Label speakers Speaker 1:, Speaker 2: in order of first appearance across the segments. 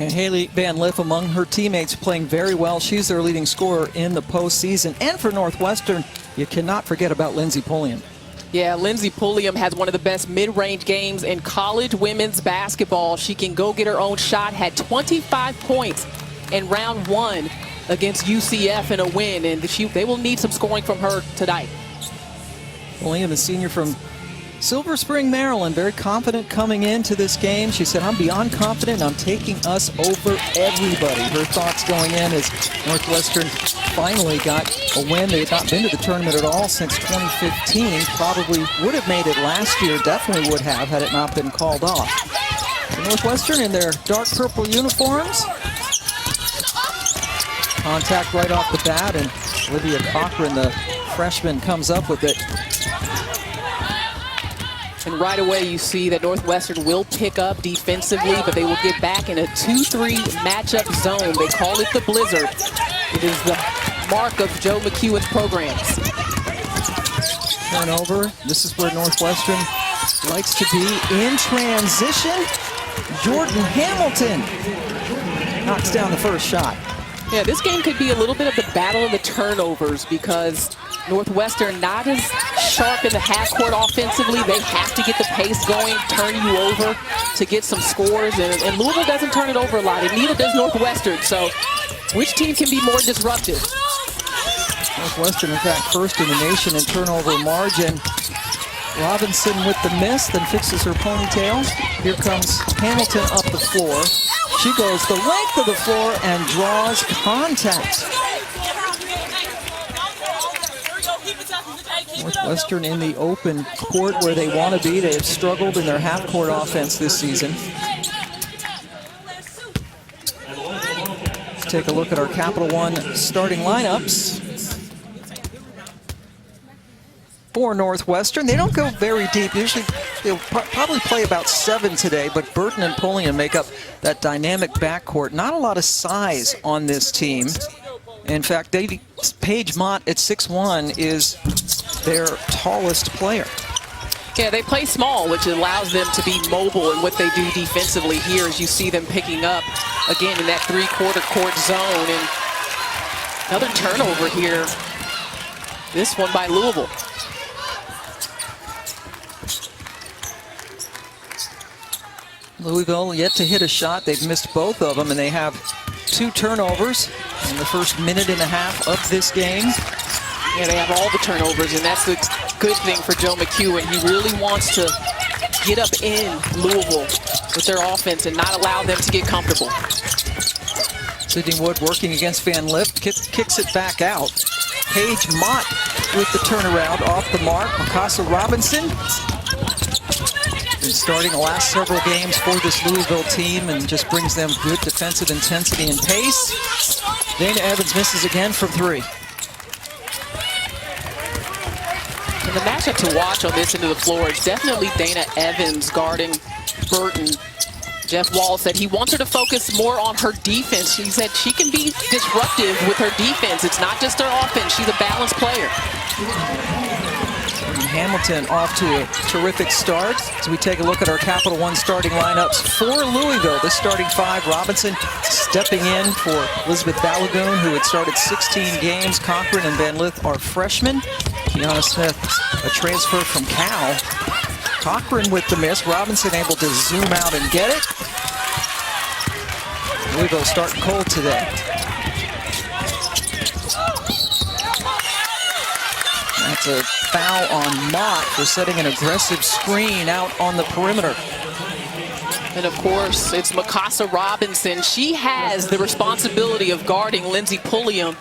Speaker 1: And Haley Van Liff among her teammates playing very well. She's their leading scorer in the postseason. And for Northwestern, you cannot forget about Lindsey Pulliam.
Speaker 2: Yeah, Lindsey Pulliam has one of the best mid-range games in college women's basketball. She can go get her own shot, had 25 points in round 1 against UCF in a win, and they will need some scoring from her tonight.
Speaker 1: Pulliam, a senior from Silver Spring, Maryland, very confident coming into this game. She said, I'm beyond confident. I'm taking us over everybody. Her thoughts going in as Northwestern finally got a win. They had not been to the tournament at all since 2015. Probably would have made it last year. Definitely would have had it not been called off. So Northwestern in their dark purple uniforms. Contact right off the bat, and Olivia Cochran, the freshman, comes up with it.
Speaker 2: And right away you see that Northwestern will pick up defensively, but they will get back in a 2-3 matchup zone. They call it the Blizzard. It is the mark of Joe McEwen's programs.
Speaker 1: Turnover. This is where Northwestern likes to be in transition. Jordan Hamilton knocks down the first shot.
Speaker 2: Yeah, this game could be a little bit of the battle of the turnovers because Northwestern not as sharp in the half court offensively. They have to get the pace going, turn you over to get some scores. And Louisville doesn't turn it over a lot, and neither does Northwestern. So which team can be more disruptive?
Speaker 1: Northwestern, in fact, first in the nation in turnover margin. Robinson with the miss, then fixes her ponytail. Here comes Hamilton up the floor. She goes the length of the floor and draws contact. Northwestern in the open court where they want to be. They have struggled in their half-court offense this season. Let's take a look at our Capital One starting lineups. For Northwestern, they don't go very deep. Usually they'll probably play about 7 today, but Burton and Pulliam make up that dynamic backcourt. Not a lot of size on this team. In fact, Paige Mott at 6'1" is their tallest player.
Speaker 2: Yeah, they play small, which allows them to be mobile in what they do defensively here, as you see them picking up, again, in that 3/4 court zone. And another turnover here. This one by Louisville.
Speaker 1: Louisville yet to hit a shot. They've missed both of them, and they have 2 turnovers in the first minute and a half of this game.
Speaker 2: Yeah, they have all the turnovers, and that's the good thing for Joe McEwen. He really wants to get up in Louisville with their offense and not allow them to get comfortable.
Speaker 1: Sydney Wood working against Van Liff, kicks it back out. Paige Mott with the turnaround off the mark. Mikasa Robinson been starting the last several games for this Louisville team and just brings them good defensive intensity and pace. Dana Evans misses again from 3.
Speaker 2: And the matchup to watch on this end of the floor is definitely Dana Evans guarding Burton. Jeff Wall said he wants her to focus more on her defense. He said she can be disruptive with her defense. It's not just her offense. She's a balanced player.
Speaker 1: Hamilton off to a terrific start. As we take a look at our Capital One starting lineups for Louisville. This starting 5, Robinson stepping in for Elizabeth Balagoon, who had started 16 games. Cochran and Van Liff are freshmen. Kiana Smith, a transfer from Cal. Cochran with the miss. Robinson able to zoom out and get it. Louisville starting cold today. That's a foul on Mott for setting an aggressive screen out on the perimeter.
Speaker 2: And of course, it's Mikasa Robinson. She has the responsibility of guarding Lindsey Pulliam.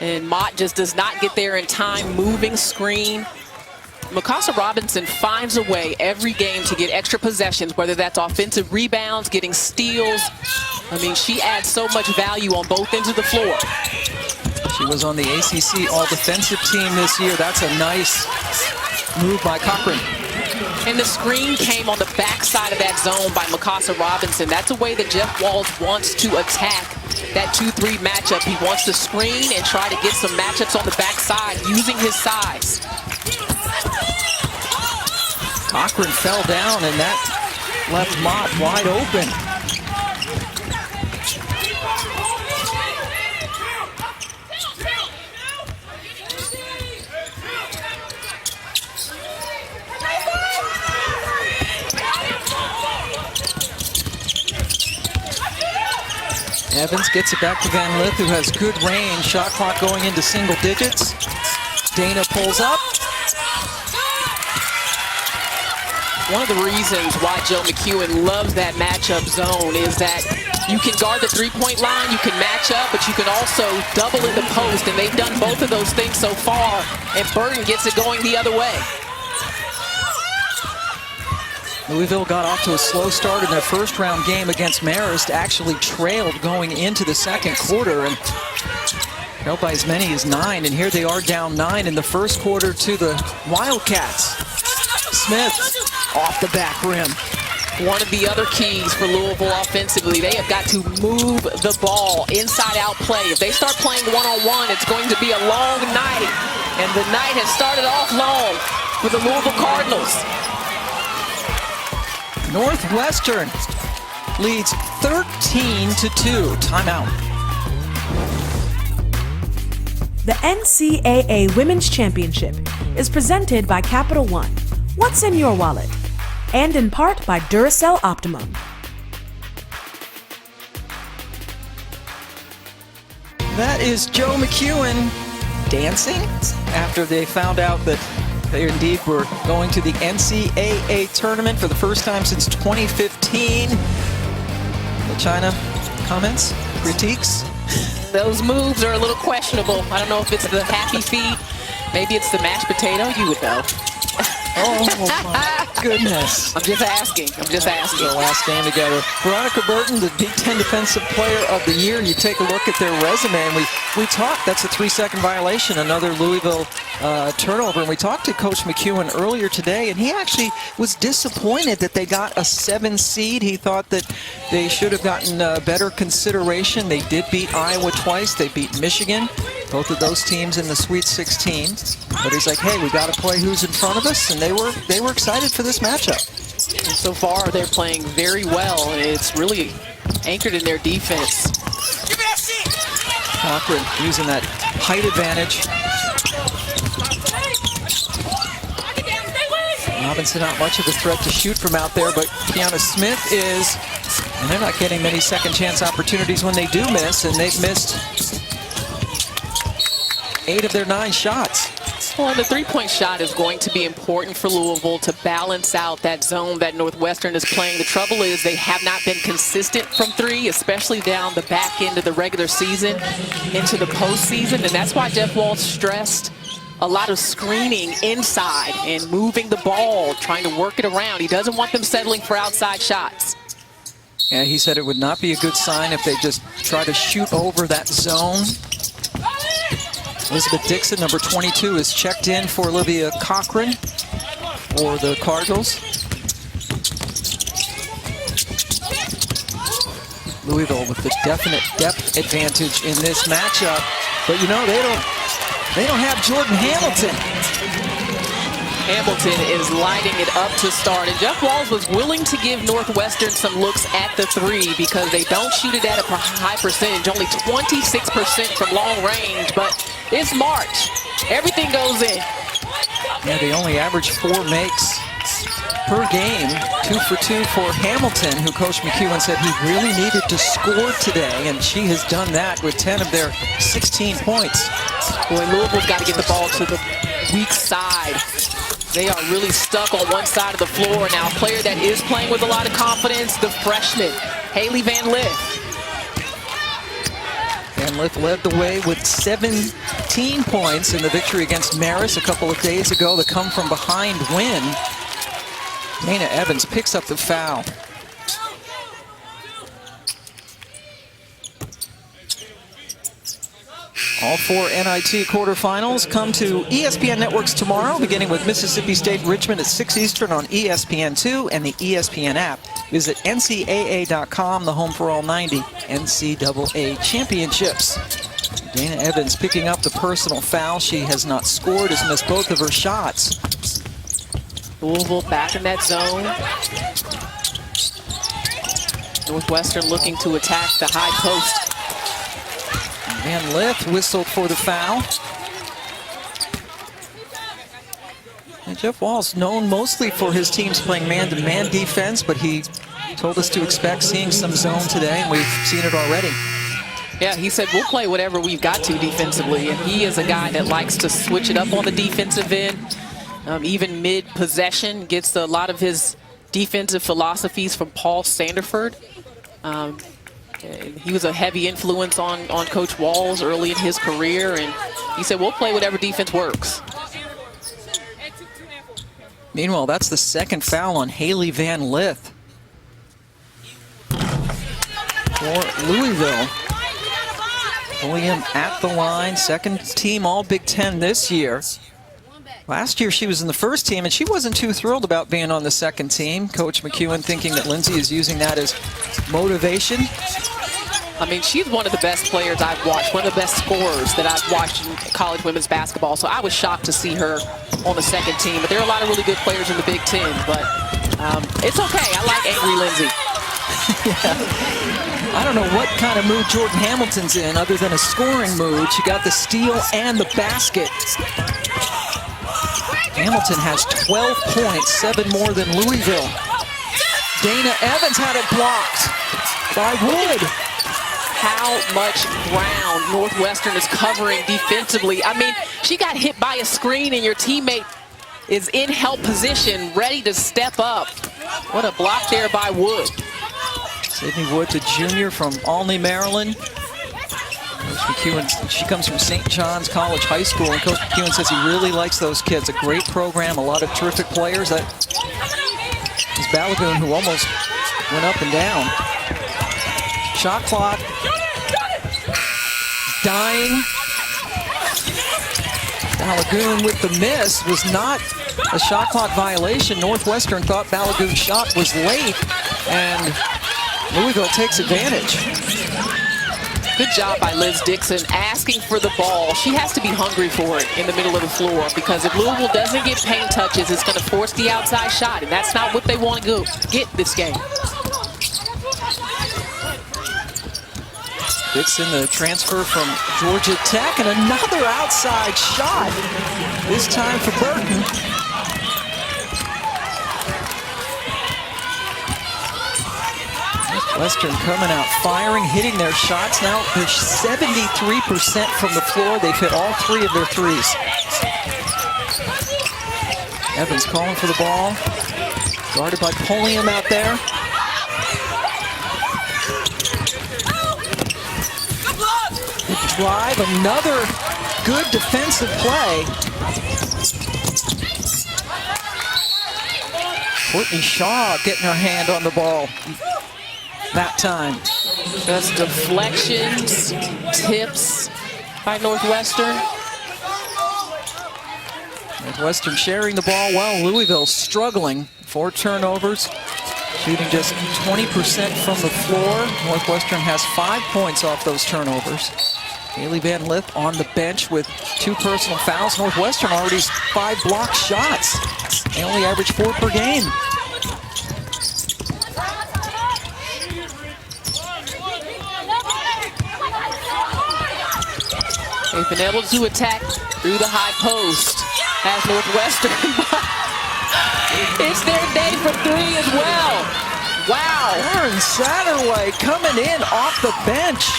Speaker 2: And Mott just does not get there in time. Moving screen. Mikasa Robinson finds a way every game to get extra possessions, whether that's offensive rebounds, getting steals. I mean, she adds so much value on both ends of the floor.
Speaker 1: She was on the ACC All-Defensive team this year. That's a nice move by Cochran.
Speaker 2: And the screen came on the backside of that zone by Mikasa Robinson. That's a way that Jeff Walls wants to attack that 2-3 matchup. He wants to screen and try to get some matchups on the backside using his size.
Speaker 1: Cochran fell down, and that left Mott wide open. Evans gets it back to Van Lith, who has good range. Shot clock going into single digits. Dana pulls up.
Speaker 2: One of the reasons why Joe McEwen loves that matchup zone is that you can guard the three-point line, you can match up, but you can also double in the post, and they've done both of those things so far, and Burton gets it going the other way.
Speaker 1: Louisville got off to a slow start in their first round game against Marist, actually trailed going into the second quarter and trailed by as many as 9, and here they are down 9 in the first quarter to the Wildcats. Smith off the back rim.
Speaker 2: One of the other keys for Louisville offensively, they have got to move the ball, inside-out play. If they start playing one-on-one, it's going to be a long night, and the night has started off long for the Louisville Cardinals.
Speaker 1: Northwestern leads 13-2. Timeout.
Speaker 3: The NCAA Women's Championship is presented by Capital One. What's in your wallet? And in part by Duracell Optimum.
Speaker 1: That is Joe McEwen dancing after they found out that they indeed were going to the NCAA tournament for the first time since 2015. The China comments, critiques?
Speaker 2: Those moves are a little questionable. I don't know if it's the happy feet. Maybe it's the mashed potato. You would know.
Speaker 1: Oh my goodness.
Speaker 2: I'm just asking.
Speaker 1: The last game together. Veronica Burton, the Big Ten Defensive Player of the Year. You take a look at their resume, and we talked, that's a 3-second violation, another Louisville turnover. And we talked to Coach McEwen earlier today, and he actually was disappointed that they got a 7 seed. He thought that they should have gotten better consideration. They did beat Iowa twice. They beat Michigan. Both of those teams in the Sweet 16. But he's like, hey, we got to play who's in front of us, and they were excited for this matchup.
Speaker 2: And so far, they're playing very well, and it's really anchored in their defense.
Speaker 1: Cochran using that height advantage. Robinson not much of a threat to shoot from out there, but Kiana Smith is, and they're not getting many second chance opportunities when they do miss, and they've missed 8 of their 9 shots.
Speaker 2: Well, the three-point shot is going to be important for Louisville to balance out that zone that Northwestern is playing. The trouble is they have not been consistent from 3, especially down the back end of the regular season into the postseason, and that's why Jeff Walsh stressed a lot of screening inside and moving the ball, trying to work it around. He doesn't want them settling for outside shots.
Speaker 1: Yeah, he said it would not be a good sign if they just try to shoot over that zone. Elizabeth Dixon, number 22, is checked in for Olivia Cochran for the Cardinals. Louisville with the definite depth advantage in this matchup, but you know they don't have Jordan Hamilton.
Speaker 2: Hamilton is lighting it up to start, and Jeff Walsh was willing to give Northwestern some looks at the 3 because they don't shoot it at a high percentage, only 26% from long range, but it's March. Everything goes in.
Speaker 1: Yeah, they only average 4 makes per game, 2 for 2 for Hamilton, who Coach McEwen said he really needed to score today, and she has done that with 10 of their 16 points.
Speaker 2: Boy, Louisville's got to get the ball to the weak side. They are really stuck on one side of the floor. Now, a player that is playing with a lot of confidence, the freshman, Haley Van Lith.
Speaker 1: Van Lith led the way with 17 points in the victory against Marist a couple of days ago. The come-from-behind win. Dana Evans picks up the foul. All 4 NIT quarterfinals come to ESPN networks tomorrow, beginning with Mississippi State Richmond at 6 Eastern on ESPN2 and the ESPN app. Visit NCAA.com, the home for all 90 NCAA championships. Dana Evans picking up the personal foul. She has not scored, has missed both of her shots.
Speaker 2: Louisville back in that zone. Northwestern looking to attack the high post.
Speaker 1: Van Lith whistled for the foul. And Jeff Walsh, known mostly for his teams playing man-to-man defense, but he told us to expect seeing some zone today, and we've seen it already.
Speaker 2: Yeah, he said, we'll play whatever we've got to defensively. And he is a guy that likes to switch it up on the defensive end. Even mid-possession, gets a lot of his defensive philosophies from Paul Sanderford. He was a heavy influence on Coach Walls early in his career. And he said, we'll play whatever defense works.
Speaker 1: Meanwhile, that's the second foul on Haley Van Lith for Louisville. William at the line, second team All Big Ten this year. Last year she was in the first team and she wasn't too thrilled about being on the second team. Coach McEwen thinking that Lindsay is using that as motivation.
Speaker 2: I mean, she's one of the best players I've watched, one of the best scorers that I've watched in college women's basketball. So I was shocked to see her on the second team. But there are a lot of really good players in the Big Ten. But it's okay. I like angry Lindsay.
Speaker 1: Yeah. I don't know what kind of mood Jordan Hamilton's in other than a scoring mood. She got the steal and the basket. Hamilton has 12 points, 7 more than Louisville. Dana Evans had it blocked by Wood.
Speaker 2: How much ground Northwestern is covering defensively. I mean, she got hit by a screen and your teammate is in help position, ready to step up. What a block there by Wood.
Speaker 1: Sydney Wood, the junior from Olney, Maryland. Coach McEwen, she comes from St. John's College High School, and Coach McEwen says he really likes those kids. A great program, a lot of terrific players. That is Balagoon, who almost went up and down. Shot clock. Dying. Balagoon with the miss was not a shot clock violation. Northwestern thought Balagoon's shot was late, and Louisville takes advantage.
Speaker 2: Good job by Liz Dixon asking for the ball. She has to be hungry for it in the middle of the floor, because if Louisville doesn't get paint touches, it's going to force the outside shot, and that's not what they want to get this game.
Speaker 1: Dixon, the transfer from Georgia Tech, and another outside shot, this time for Burton. Northwestern coming out firing, hitting their shots. Now they're 73% from the floor. They've hit all 3 of their threes. Evans calling for the ball. Guarded by Pulliam out there. Good drive, another good defensive play. Courtney Shaw getting her hand on the ball that time.
Speaker 2: Just deflections, tips by Northwestern.
Speaker 1: Northwestern sharing the ball well. Louisville struggling. 4 turnovers, shooting just 20% from the floor. Northwestern has 5 points off those turnovers. Haley Van Lith on the bench with 2 personal fouls. Northwestern already 5 blocked shots. They only average 4 per game.
Speaker 2: They've been able to attack through the high post as Northwestern. It's their day for 3 as well. Wow.
Speaker 1: Lauren Satterwhite coming in off the bench.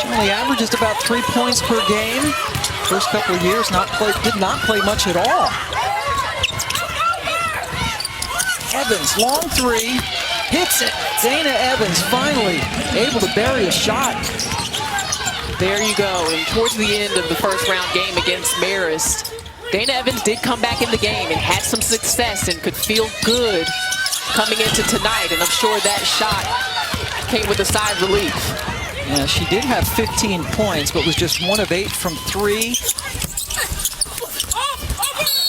Speaker 1: She only averages about 3 points per game. First couple of years did not play much at all. Evans, long 3, hits it. Dana Evans finally able to bury a shot.
Speaker 2: There you go. And towards the end of the first round game against Marist, Dana Evans did come back in the game and had some success and could feel good coming into tonight. And I'm sure that shot came with a sigh of relief.
Speaker 1: Yeah, she did have 15 points, but was just 1 of 8 from 3.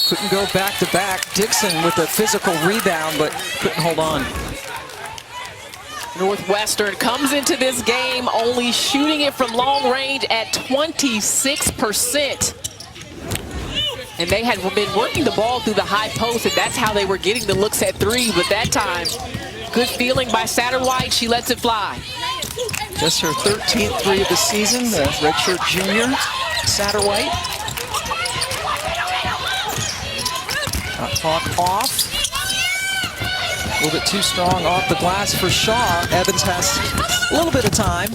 Speaker 1: Couldn't go back to back. Dixon with a physical rebound, but couldn't hold on.
Speaker 2: Northwestern comes into this game only shooting it from long range at 26%. And they had been working the ball through the high post, and that's how they were getting the looks at 3. But that time, good feeling by Satterwhite. She lets it fly.
Speaker 1: Just her 13th 3 of the season, the redshirt junior, Satterwhite. Shot clock off. A little bit too strong off the glass for Shaw. Evans has a little bit of time.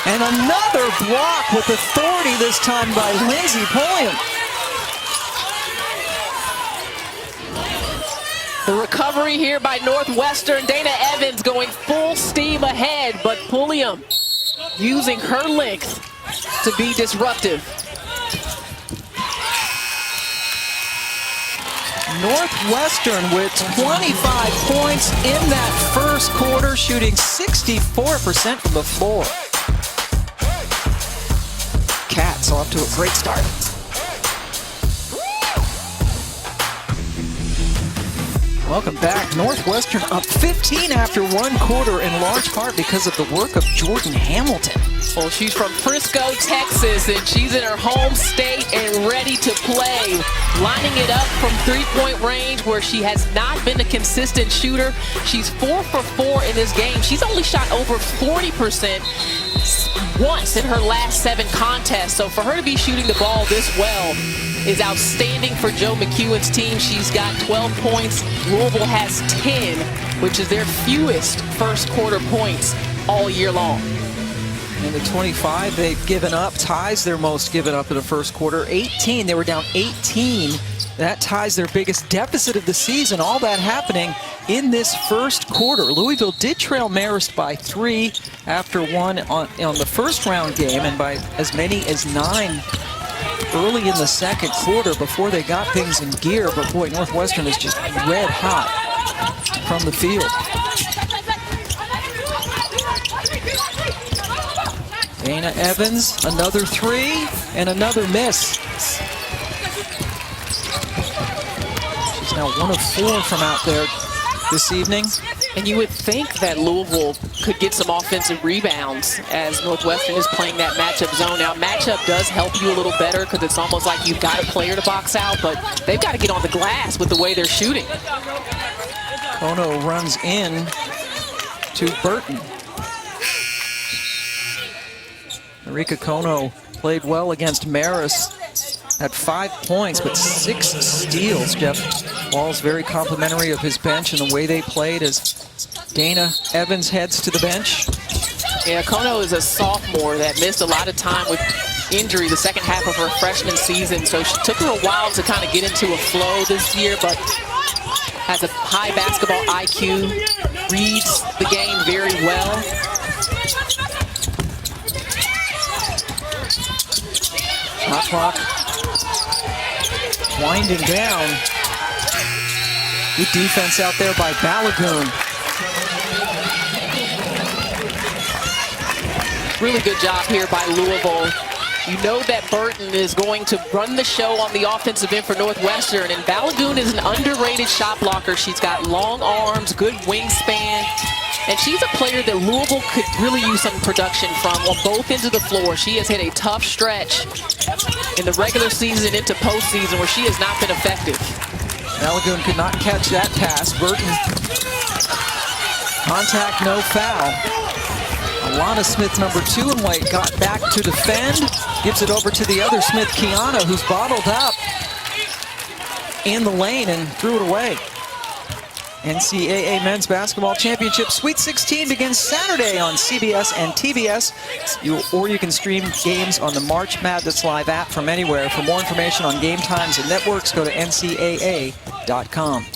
Speaker 1: And another block with authority, this time by Lindsey Pulliam.
Speaker 2: The recovery here by Northwestern. Dana Evans going full steam ahead, but Pulliam using her length to be disruptive.
Speaker 1: Northwestern with 25 points in that first quarter, shooting 64% from the floor. Cats off to a great start. Welcome back. Northwestern up 15 after one quarter, in large part because of the work of Jordan Hamilton.
Speaker 2: Well, she's from Frisco, Texas, and she's in her home state and ready to play. Lining it up from three-point range where she has not been a consistent shooter. She's 4 for 4 in this game. She's only shot over 40% once in her last 7 contests. So for her to be shooting the ball this well is outstanding for Joe McEwen's team. She's got 12 points. Louisville has 10, which is their fewest first quarter points all year long.
Speaker 1: And the 25 they've given up ties their most given up in the first quarter. 18, they were down 18. That ties their biggest deficit of the season. All that happening in this first quarter. Louisville did trail Marist by 3 after one on the first round game, and by as many as 9 early in the second quarter before they got things in gear. But boy, Northwestern is just red hot from the field. Dana Evans, another 3 and another miss. She's now 1 of 4 from out there this evening.
Speaker 2: And you would think that Louisville could get some offensive rebounds as Northwestern is playing that matchup zone. Now, matchup does help you a little better because it's almost like you've got a player to box out, but they've got to get on the glass with the way they're shooting.
Speaker 1: Kono runs in to Burton. Marika Kono played well against Marist at 5 points, but 6 steals. Jeff Ball's very complimentary of his bench and the way they played as Dana Evans heads to the bench.
Speaker 2: Yeah, Kono is a sophomore that missed a lot of time with injury the second half of her freshman season, so she took her a while to kind of get into a flow this year, but has a high basketball IQ, reads the game very well.
Speaker 1: Shot clock winding down. Good defense out there by Balagoon.
Speaker 2: Really good job here by Louisville. You know that Burton is going to run the show on the offensive end for Northwestern, and Balagoon is an underrated shot blocker. She's got long arms, good wingspan, and she's a player that Louisville could really use some production from on both ends of the floor. She has hit a tough stretch in the regular season into postseason where she has not been effective.
Speaker 1: Balagoon could not catch that pass. Burton, contact, no foul. Alana Smith, number 2 in white, got back to defend. Gives it over to the other Smith, Kiana, who's bottled up in the lane and threw it away. NCAA Men's Basketball Championship Sweet 16 begins Saturday on CBS and TBS. Or you can stream games on the March Madness Live app from anywhere. For more information on game times and networks, go to ncaa.com.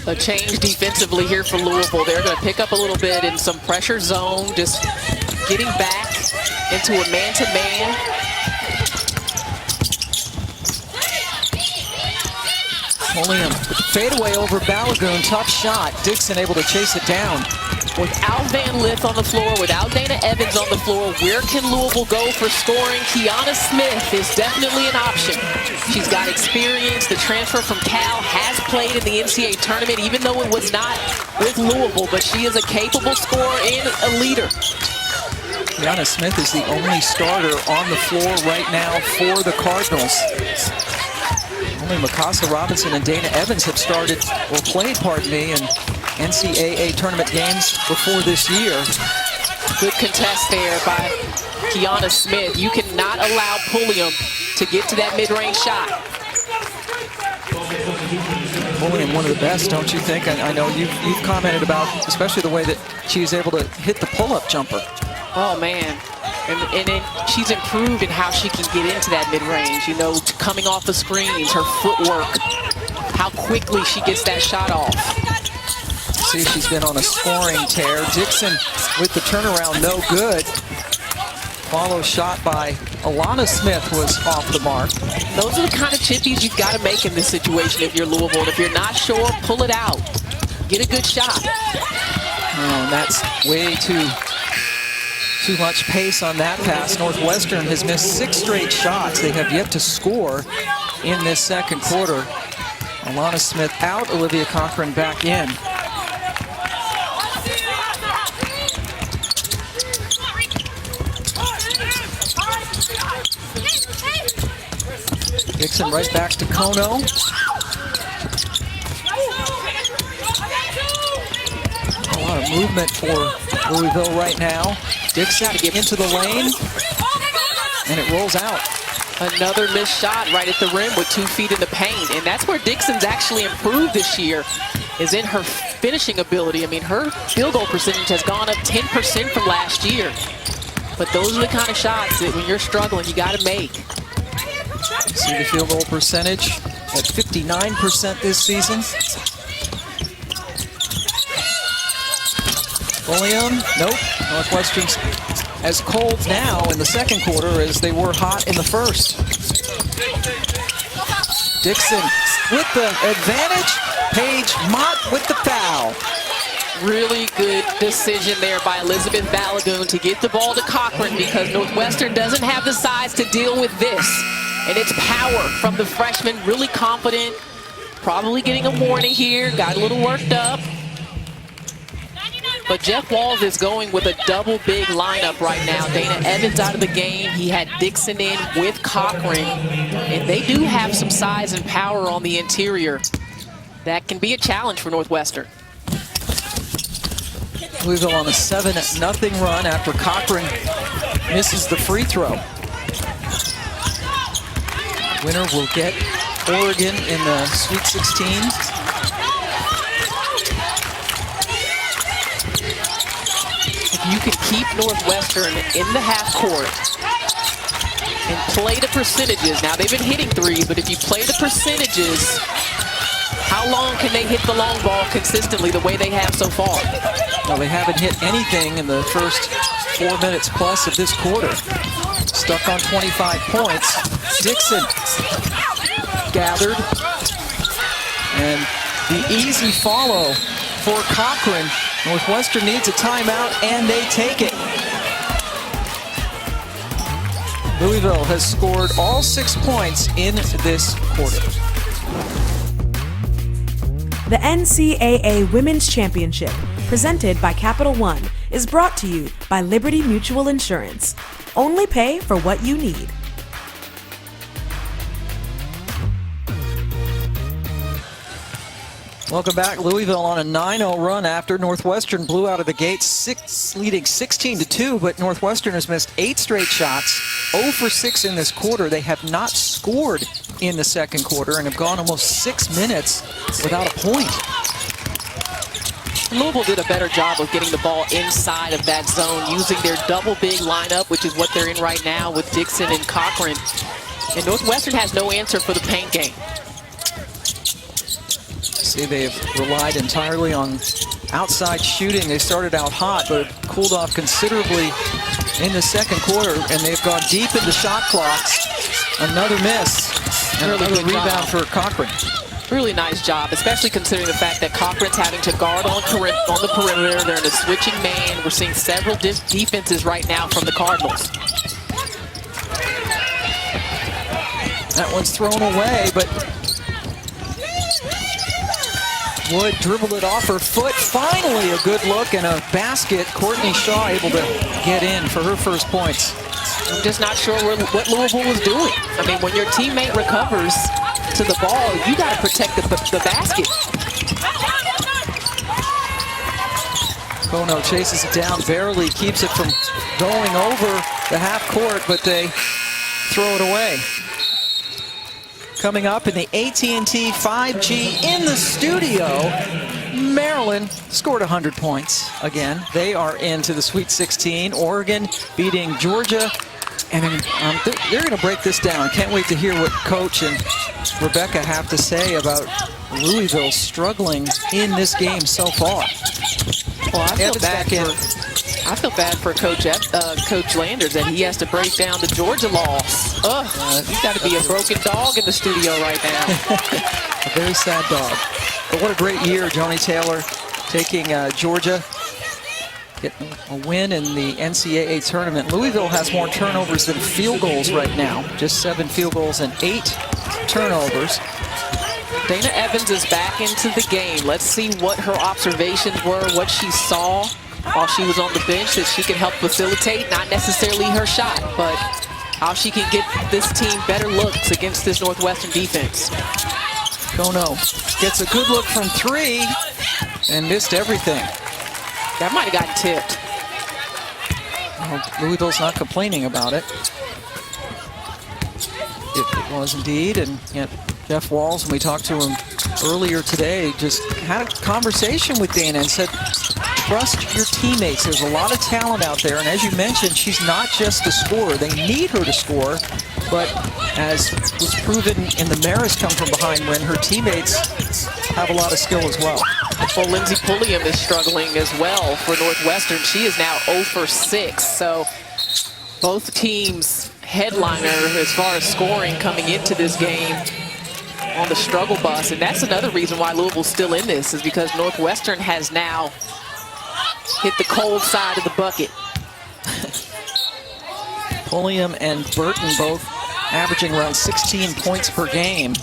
Speaker 2: A change defensively here for Louisville. They're going to pick up a little bit in some pressure zone, just getting back into a man-to-man.
Speaker 1: Pulliam, fadeaway over Balagoon, tough shot. Dixon able to chase it down.
Speaker 2: Without Van Lith on the floor, without Dana Evans on the floor, where can Louisville go for scoring? Kiana Smith is definitely an option. She's got experience. The transfer from Cal has played in the NCAA tournament, even though it was not with Louisville, but she is a capable scorer and a leader.
Speaker 1: Kiana Smith is the only starter on the floor right now for the Cardinals. Only Mikasa Robinson and Dana Evans have started, or played, pardon me, in NCAA tournament games before this year.
Speaker 2: Good contest there by Kiana Smith. You cannot allow Pulliam to get to that mid-range shot.
Speaker 1: Pulliam, one of the best, don't you think? I know you've commented about, especially the way that she was able to hit the pull-up jumper.
Speaker 2: Oh, man. And then she's improved in how she can get into that mid-range. You know, coming off the screens, her footwork, how quickly she gets that shot off.
Speaker 1: See, she's been on a scoring tear. Dixon with the turnaround, no good. Follow shot by Alana Smith was off the mark.
Speaker 2: Those are the kind of chippies you've got to make in this situation if you're Louisville. And if you're not sure, pull it out. Get a good shot.
Speaker 1: Oh, and that's way too much pace on that pass. Northwestern has missed 6 straight shots. They have yet to score in this second quarter. Alana Smith out, Olivia Cochran back in. Dixon right back to Kono. A lot of movement for Louisville right now. Dixon into the lane, and it rolls out.
Speaker 2: Another missed shot right at the rim with 2 feet in the paint. And that's where Dixon's actually improved this year, is in her finishing ability. I mean, her field goal percentage has gone up 10% from last year. But those are the kind of shots that when you're struggling, you got to make.
Speaker 1: See the field goal percentage at 59% this season. Pulliam, nope. Northwestern's as cold now in the second quarter as they were hot in the first. Dixon with the advantage. Paige Mott with the foul.
Speaker 2: Really good decision there by Elizabeth Balagoon to get the ball to Cochran, because Northwestern doesn't have the size to deal with this. And it's power from the freshman, really confident, probably getting a warning here, got a little worked up. But Jeff Walls is going with a double big lineup right now. Dana Evans out of the game. He had Dixon in with Cochran. And they do have some size and power on the interior. That can be a challenge for Northwestern.
Speaker 1: Louisville on a 7-0 run after Cochran misses the free throw. Winner will get Oregon in the Sweet 16.
Speaker 2: If you can keep Northwestern in the half court and play the percentages. Now, they've been hitting threes, but if you play the percentages, how long can they hit the long ball consistently the way they have so far?
Speaker 1: Well, they haven't hit anything in the first 4 minutes plus of this quarter. Stuck on 25 points. Dixon gathered. And the easy follow for Cochran. Northwestern needs a timeout, and they take it. Louisville has scored all 6 points in this quarter.
Speaker 3: The NCAA Women's Championship, presented by Capital One, is brought to you by Liberty Mutual Insurance. Only pay for what you need.
Speaker 1: Welcome back. Louisville on a 9-0 run after Northwestern blew out of the gate, leading 16-2, but Northwestern has missed 8 straight shots, 0 for 6 in this quarter. They have not scored in the second quarter and have gone almost 6 minutes without a point.
Speaker 2: Louisville did a better job of getting the ball inside of that zone, using their double big lineup, which is what they're in right now with Dixon and Cochran. And Northwestern has no answer for the paint game.
Speaker 1: See, they've relied entirely on outside shooting. They started out hot, but cooled off considerably in the second quarter, and they've gone deep into shot clocks. Another miss, and
Speaker 2: Really
Speaker 1: another
Speaker 2: good
Speaker 1: rebound
Speaker 2: job
Speaker 1: for Cochran.
Speaker 2: Really nice job, especially considering the fact that Cochran's having to guard on the perimeter. They're in a switching man. We're seeing several defenses right now from the Cardinals.
Speaker 1: That one's thrown away, but Wood dribbled it off her foot. Finally a good look and a basket. Courtney Shaw able to get in for her first points.
Speaker 2: I'm just not sure what Louisville was doing. I mean, when your teammate recovers to the ball, you got to protect the basket.
Speaker 1: Kono chases it down, barely keeps it from going over the half court, but they throw it away. Coming up in the AT&T 5G in the studio, Maryland scored 100 points again. They are into the Sweet 16. Oregon beating Georgia. And they're going to break this down. Can't wait to hear what Coach and Rebecca have to say about Louisville struggling in this game so far.
Speaker 2: Well, I feel bad for Coach Landers that he has to break down the Georgia loss. He's got to be a broken dog in the studio right now.
Speaker 1: A very sad dog. But what a great year, Joni Taylor taking Georgia. Getting a win in the NCAA tournament. Louisville has more turnovers than field goals right now. Just 7 field goals and 8 turnovers.
Speaker 2: Dana Evans is back into the game. Let's see what her observations were, what she saw while she was on the bench that she can help facilitate. Not necessarily her shot, but how she can get this team better looks against this Northwestern defense.
Speaker 1: Kono gets a good look from 3 and missed everything.
Speaker 2: That might have gotten tipped.
Speaker 1: Well, Louisville's not complaining about it. It was indeed, and yet Jeff Walls, when we talked to him earlier today, just had a conversation with Dana and said, trust your teammates. There's a lot of talent out there, and as you mentioned, she's not just a scorer. They need her to score, but as was proven in the Marist come from behind win, her teammates have a lot of skill as well.
Speaker 2: Well, Lindsey Pulliam is struggling as well for Northwestern. She is now 0 for 6, so both teams headliner as far as scoring coming into this game on the struggle bus. And that's another reason why Louisville's still in this, is because Northwestern has now hit the cold side of the bucket.
Speaker 1: Pulliam and Burton both averaging around 16 points per game.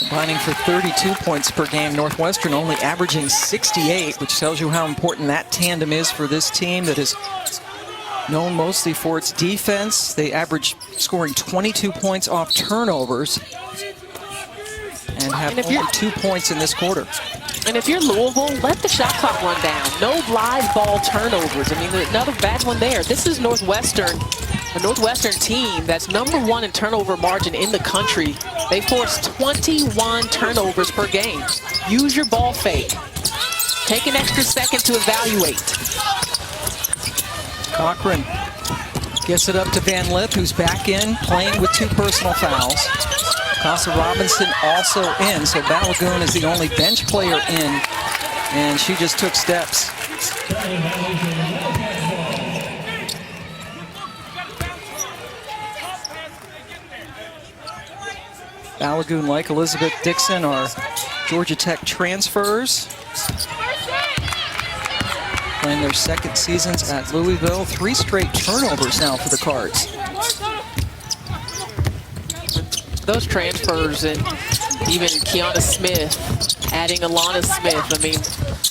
Speaker 1: Combining for 32 points per game. Northwestern only averaging 68, which tells you how important that tandem is for this team that is known mostly for its defense. They average scoring 22 points off turnovers and have only 2 points in this quarter.
Speaker 2: And if you're Louisville, let the shot clock run down. No live ball turnovers. I mean, another bad one there. This is Northwestern, a Northwestern team that's #1 in turnover margin in the country. They force 21 turnovers per game. Use your ball fake. Take an extra second to evaluate.
Speaker 1: Cochran gets it up to Van Lith, who's back in, playing with 2 personal fouls. Casa Robinson also in, so Balagoon is the only bench player in, and she just took steps. Balagoon, like Elizabeth Dixon, are Georgia Tech transfers. Playing their second seasons at Louisville. 3 straight turnovers now for the Cards.
Speaker 2: Those transfers, and even Kiana Smith, adding Alana Smith. I mean,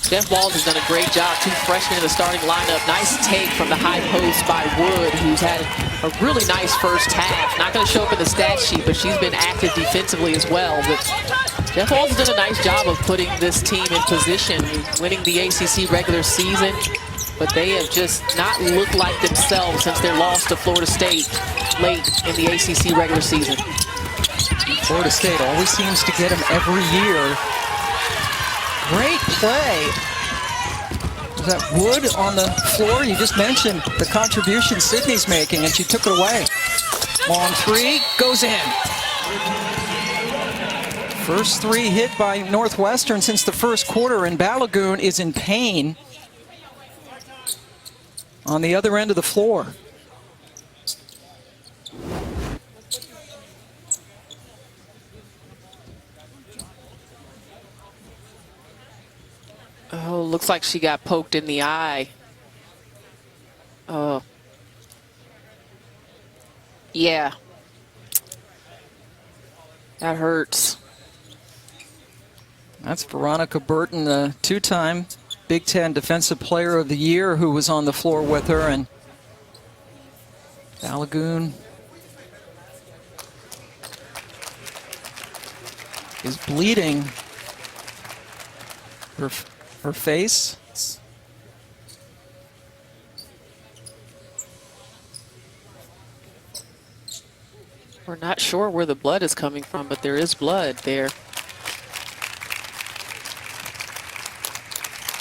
Speaker 2: Jeff Walls has done a great job. 2 freshmen in the starting lineup. Nice take from the high post by Wood, who's had a really nice first half. Not going to show up in the stat sheet, but she's been active defensively as well. But Jeff Walls has done a nice job of putting this team in position, winning the ACC regular season. But they have just not looked like themselves since their loss to Florida State late in the ACC regular season.
Speaker 1: Florida State always seems to get them every year. Great play. Was that Wood on the floor? You just mentioned the contribution Sydney's making, and she took it away. Long 3 goes in. First 3 hit by Northwestern since the first quarter, and Balagoon is in pain on the other end of the floor.
Speaker 2: Oh, looks like she got poked in the eye. Oh. Yeah. That hurts.
Speaker 1: That's Veronica Burton, the 2-time Big Ten Defensive Player of the Year, who was on the floor with her. And Balagoon is bleeding her face.
Speaker 2: We're not sure where the blood is coming from, but there is blood there.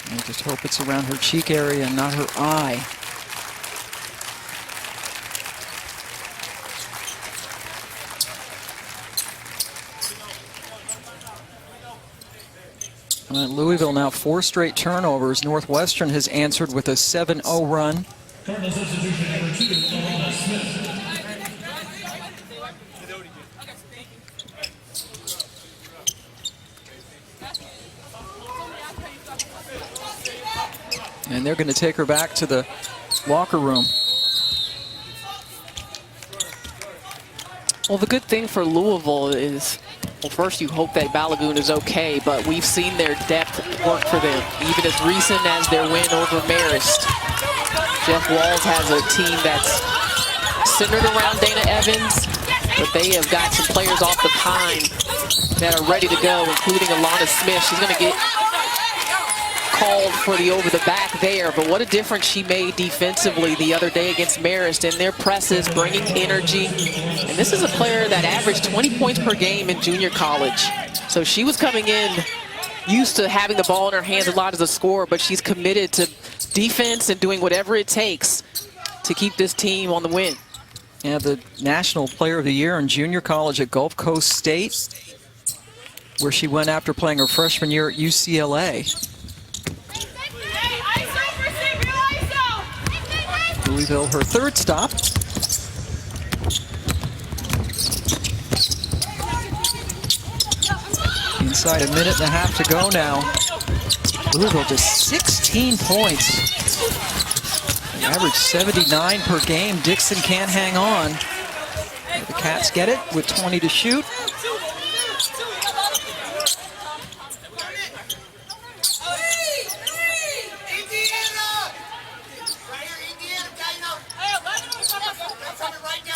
Speaker 1: I just hope it's around her cheek area and not her eye. Louisville now 4 straight turnovers. Northwestern has answered with a 7-0 run. And they're going to take her back to the locker room.
Speaker 2: Well, the good thing for Louisville is, well, first you hope that Balagoon is okay, but we've seen their depth work for them, even as recent as their win over Marist. Jeff Walls has a team that's centered around Dana Evans, but they have got some players off the pine that are ready to go, including Alana Smith. She's going to get called for the over the back there, but what a difference she made defensively the other day against Marist in their presses, bringing energy. And this is a player that averaged 20 points per game in junior college. So she was coming in used to having the ball in her hands a lot as a scorer, but she's committed to defense and doing whatever it takes to keep this team on the win.
Speaker 1: Yeah, the National Player of the Year in junior college at Gulf Coast State, where she went after playing her freshman year at UCLA. Louisville, her 3rd stop. Inside a minute and a half to go now. Louisville just 16 points. Average 79 per game. Dixon can't hang on. The Cats get it with 20 to shoot.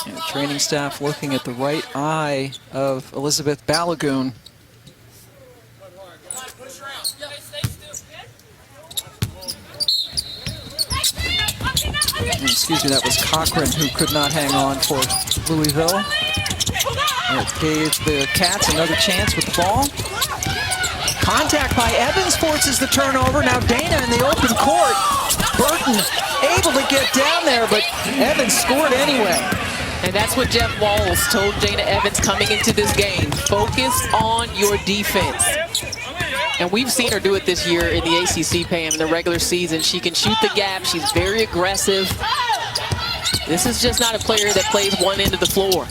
Speaker 1: And the training staff looking at the right eye of Elizabeth Balagoon. Excuse me, that was Cochran who could not hang on for Louisville. It gave the Cats another chance with the ball. Contact by Evans forces the turnover. Now Dana in the open court. Burton able to get down there, but Evans scored anyway.
Speaker 2: And that's what Jeff Walls told Dana Evans coming into this game. Focus on your defense. And we've seen her do it this year in the ACC, Pam, in the regular season. She can shoot the gap. She's very aggressive. This is just not a player that plays one end of the floor.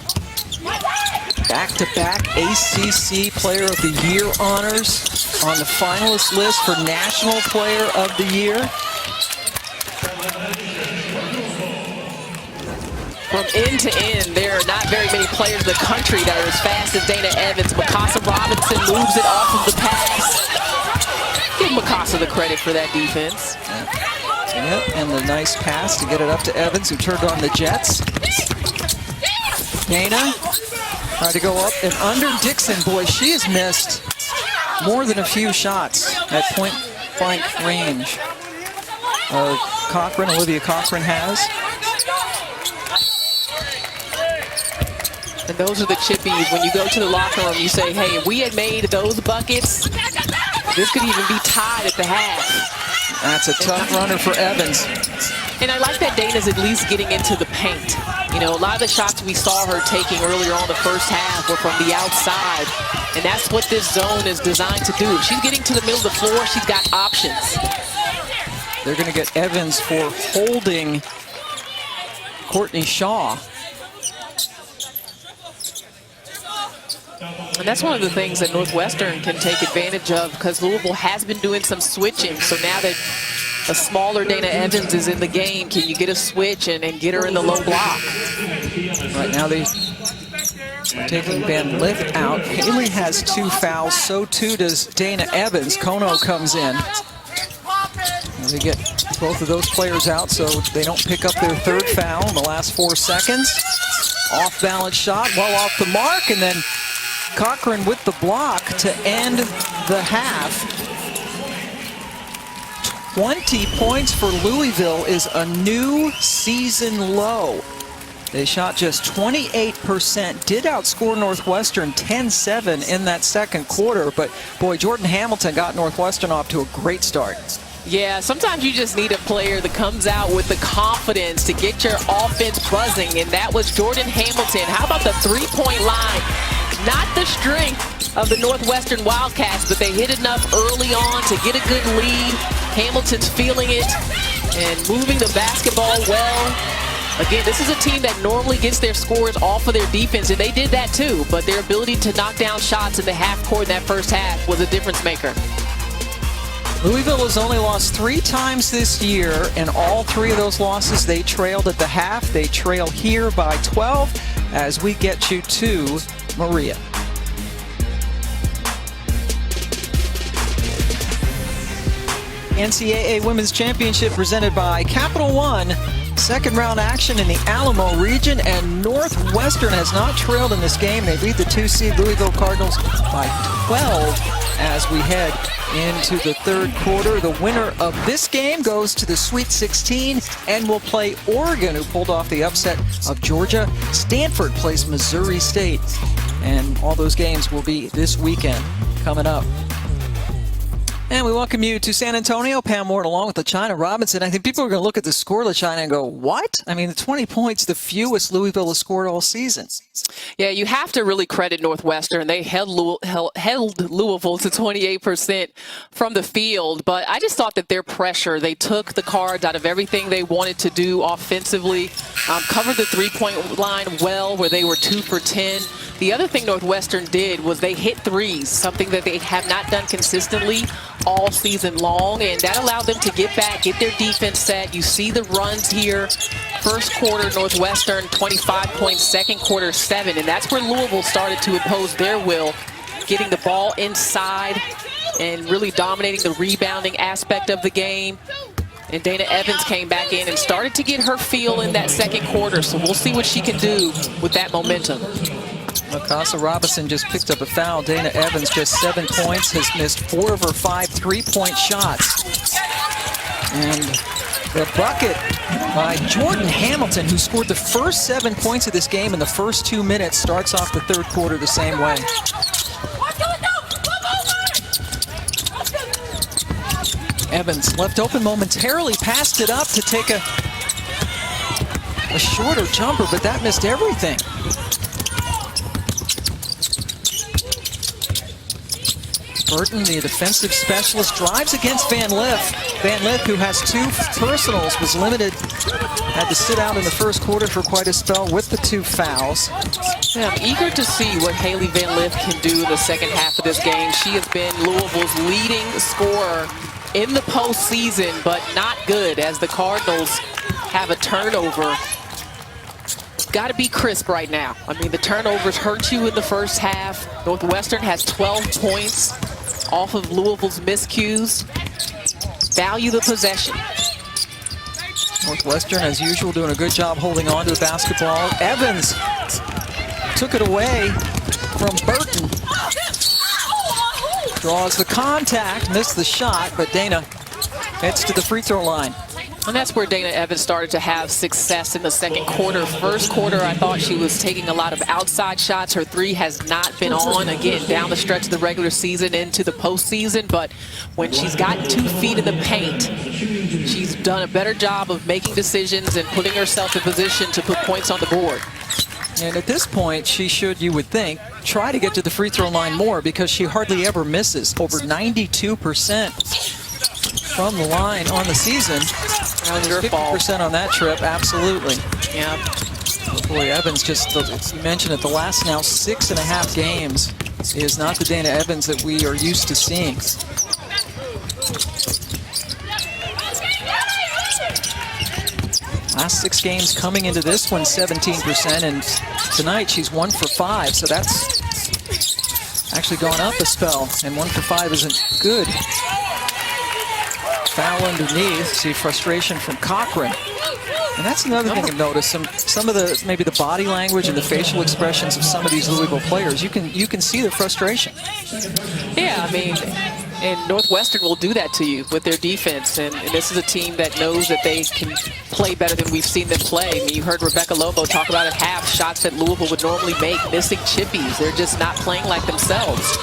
Speaker 1: Back-to-back ACC Player of the Year honors on the finalist list for National Player of the Year.
Speaker 2: From end to end, there are not very many players in the country that are as fast as Dana Evans. Mikasa Robinson moves it off of the pass. Give Mikasa the credit for that defense.
Speaker 1: Yep, and the nice pass to get it up to Evans, who turned on the Jets. Dana tried to go up and under. Dixon, boy, she has missed more than a few shots at point-blank range. Olivia Cochran has.
Speaker 2: And those are the chippies. When you go to the locker room, you say, hey, if we had made those buckets, this could even be tied at the half.
Speaker 1: That's a tough runner for Evans.
Speaker 2: And I like that Dana's at least getting into the paint. You know, a lot of the shots we saw her taking earlier on the first half were from the outside. And that's what this zone is designed to do. If she's getting to the middle of the floor, she's got options.
Speaker 1: They're going to get Evans for holding Courtney Shaw.
Speaker 2: And that's one of the things that Northwestern can take advantage of, because Louisville has been doing some switching. So now that a smaller Dana Evans is in the game, can you get a switch and get her in the low block?
Speaker 1: Right now they're taking Van Lith out. Haley has 2 fouls, so too does Dana Evans. Kono comes in. And they get both of those players out so they don't pick up their 3rd foul in the last 4 seconds. Off-balance shot, well off the mark, and then Cochran with the block to end the half. 20 points for Louisville is a new season low. They shot just 28%, did outscore Northwestern 10-7 in that second quarter, but boy, Jordan Hamilton got Northwestern off to a great start.
Speaker 2: Yeah, sometimes you just need a player that comes out with the confidence to get your offense buzzing, and that was Jordan Hamilton. How about the three-point line? Not the strength of the Northwestern Wildcats, but they hit enough early on to get a good lead. Hamilton's feeling it and moving the basketball well. Again, this is a team that normally gets their scores off of their defense, and they did that too, but their ability to knock down shots in the half court in that first half was a difference maker.
Speaker 1: Louisville has only lost 3 times this year, and all 3 of those losses they trailed at the half. They trail here by 12 as we get you to Maria. NCAA Women's Championship presented by Capital One. Second round action in the Alamo region, and Northwestern has not trailed in this game. They beat the 2-seed Louisville Cardinals by 12 as we head into the third quarter. The winner of this game goes to the Sweet 16 and will play Oregon, who pulled off the upset of Georgia. Stanford plays Missouri State, and all those games will be this weekend coming up. And we welcome you to San Antonio. Pam Ward along with LaChina Robinson. I think people are going to look at the score, LaChina, and go, what? I mean, the 20 points, the fewest Louisville has scored all season.
Speaker 2: Yeah, you have to really credit Northwestern. They held Louisville to 28% from the field. But I just thought that their pressure, they took the cards out of everything they wanted to do offensively, covered the three-point line well where they were 2 for 10. The other thing Northwestern did was they hit threes, something that they have not done consistently all season long, and that allowed them to get back, get their defense set. You see the runs here. First quarter, Northwestern 25 points, second quarter 7, and that's where Louisville started to impose their will, getting the ball inside and really dominating the rebounding aspect of the game. And Dana Evans came back in and started to get her feel in that second quarter, so we'll see what she can do with that momentum.
Speaker 1: Mikasa Robinson just picked up a foul. Dana Evans just 7 points, has missed 4 of her 5 3-point shots. And the bucket by Jordan Hamilton, who scored the first 7 points of this game in the first 2 minutes, starts off the third quarter the same way. Evans left open momentarily, passed it up to take a shorter jumper, but that missed everything. Burton, the defensive specialist, drives against Van Lith. Van Lith, who has 2 personals, was limited, had to sit out in the first quarter for quite a spell with the 2 fouls.
Speaker 2: Yeah, I'm eager to see what Haley Van Lith can do in the second half of this game. She has been Louisville's leading scorer in the postseason, but not good as the Cardinals have a turnover. Got to be crisp right now. I mean, the turnovers hurt you in the first half. Northwestern has 12 points off of Louisville's miscues. Value the possession.
Speaker 1: Northwestern, as usual, doing a good job holding on to the basketball. Evans took it away from Burton. Draws the contact, missed the shot, but Dana heads to the free throw line.
Speaker 2: And that's where Dana Evans started to have success in the second quarter. First quarter, I thought she was taking a lot of outside shots. Her 3 has not been on, again, down the stretch of the regular season into the postseason. But when she's got 2 feet in the paint, she's done a better job of making decisions and putting herself in position to put points on the board.
Speaker 1: And at this point, she should, you would think, try to get to the free throw line more, because she hardly ever misses. Over 92% from the line on the season. 50% on that trip, absolutely.
Speaker 2: Yeah.
Speaker 1: Boy, Evans just, you mentioned it, the last now 6.5 games is not the Dana Evans that we are used to seeing. Last 6 games coming into this one, 17%, and tonight she's 1 for 5, so that's actually gone up a spell, and 1 for 5 isn't good. Foul underneath. See frustration from Cochran. And that's another thing I've noticed. Some of the, maybe the body language and the facial expressions of some of these Louisville players. You can see the frustration.
Speaker 2: Yeah, I mean, And Northwestern will do that to you with their defense. And this is a team that knows that they can play better than we've seen them play. I mean, you heard Rebecca Lobo talk about at half shots that Louisville would normally make, missing chippies. They're just not playing like themselves.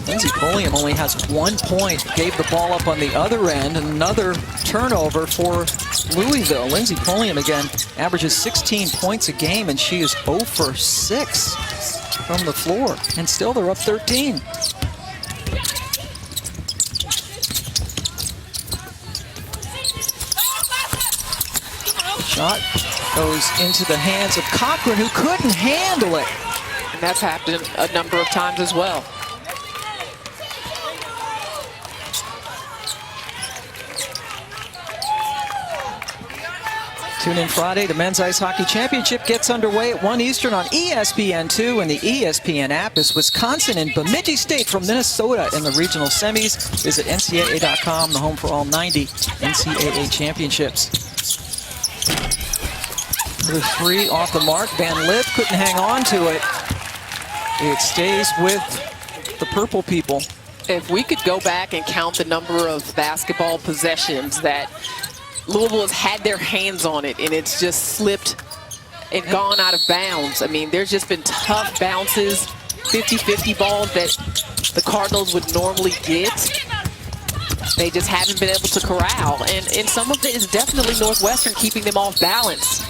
Speaker 1: Lindsey Pulliam only has 1 point, gave the ball up on the other end. Another turnover for Louisville. Lindsey Pulliam, again, averages 16 points a game, and she is 0 for 6 from the floor. And still they're up 13. Shot goes into the hands of Cochran, who couldn't handle it.
Speaker 2: And that's happened a number of times as well.
Speaker 1: Tune in Friday. The Men's Ice Hockey Championship gets underway at 1 Eastern on ESPN2 and the ESPN app. As Wisconsin and Bemidji State from Minnesota in the regional semis. Visit NCAA.com, the home for all 90 NCAA championships. The 3 off the mark. Van Lith couldn't hang on to it. It stays with the purple people.
Speaker 2: If we could go back and count the number of basketball possessions that Louisville has had their hands on it, and it's just slipped and gone out of bounds. I mean, there's just been tough bounces, 50-50 balls that the Cardinals would normally get. They just haven't been able to corral. And some of it is definitely Northwestern keeping them off balance.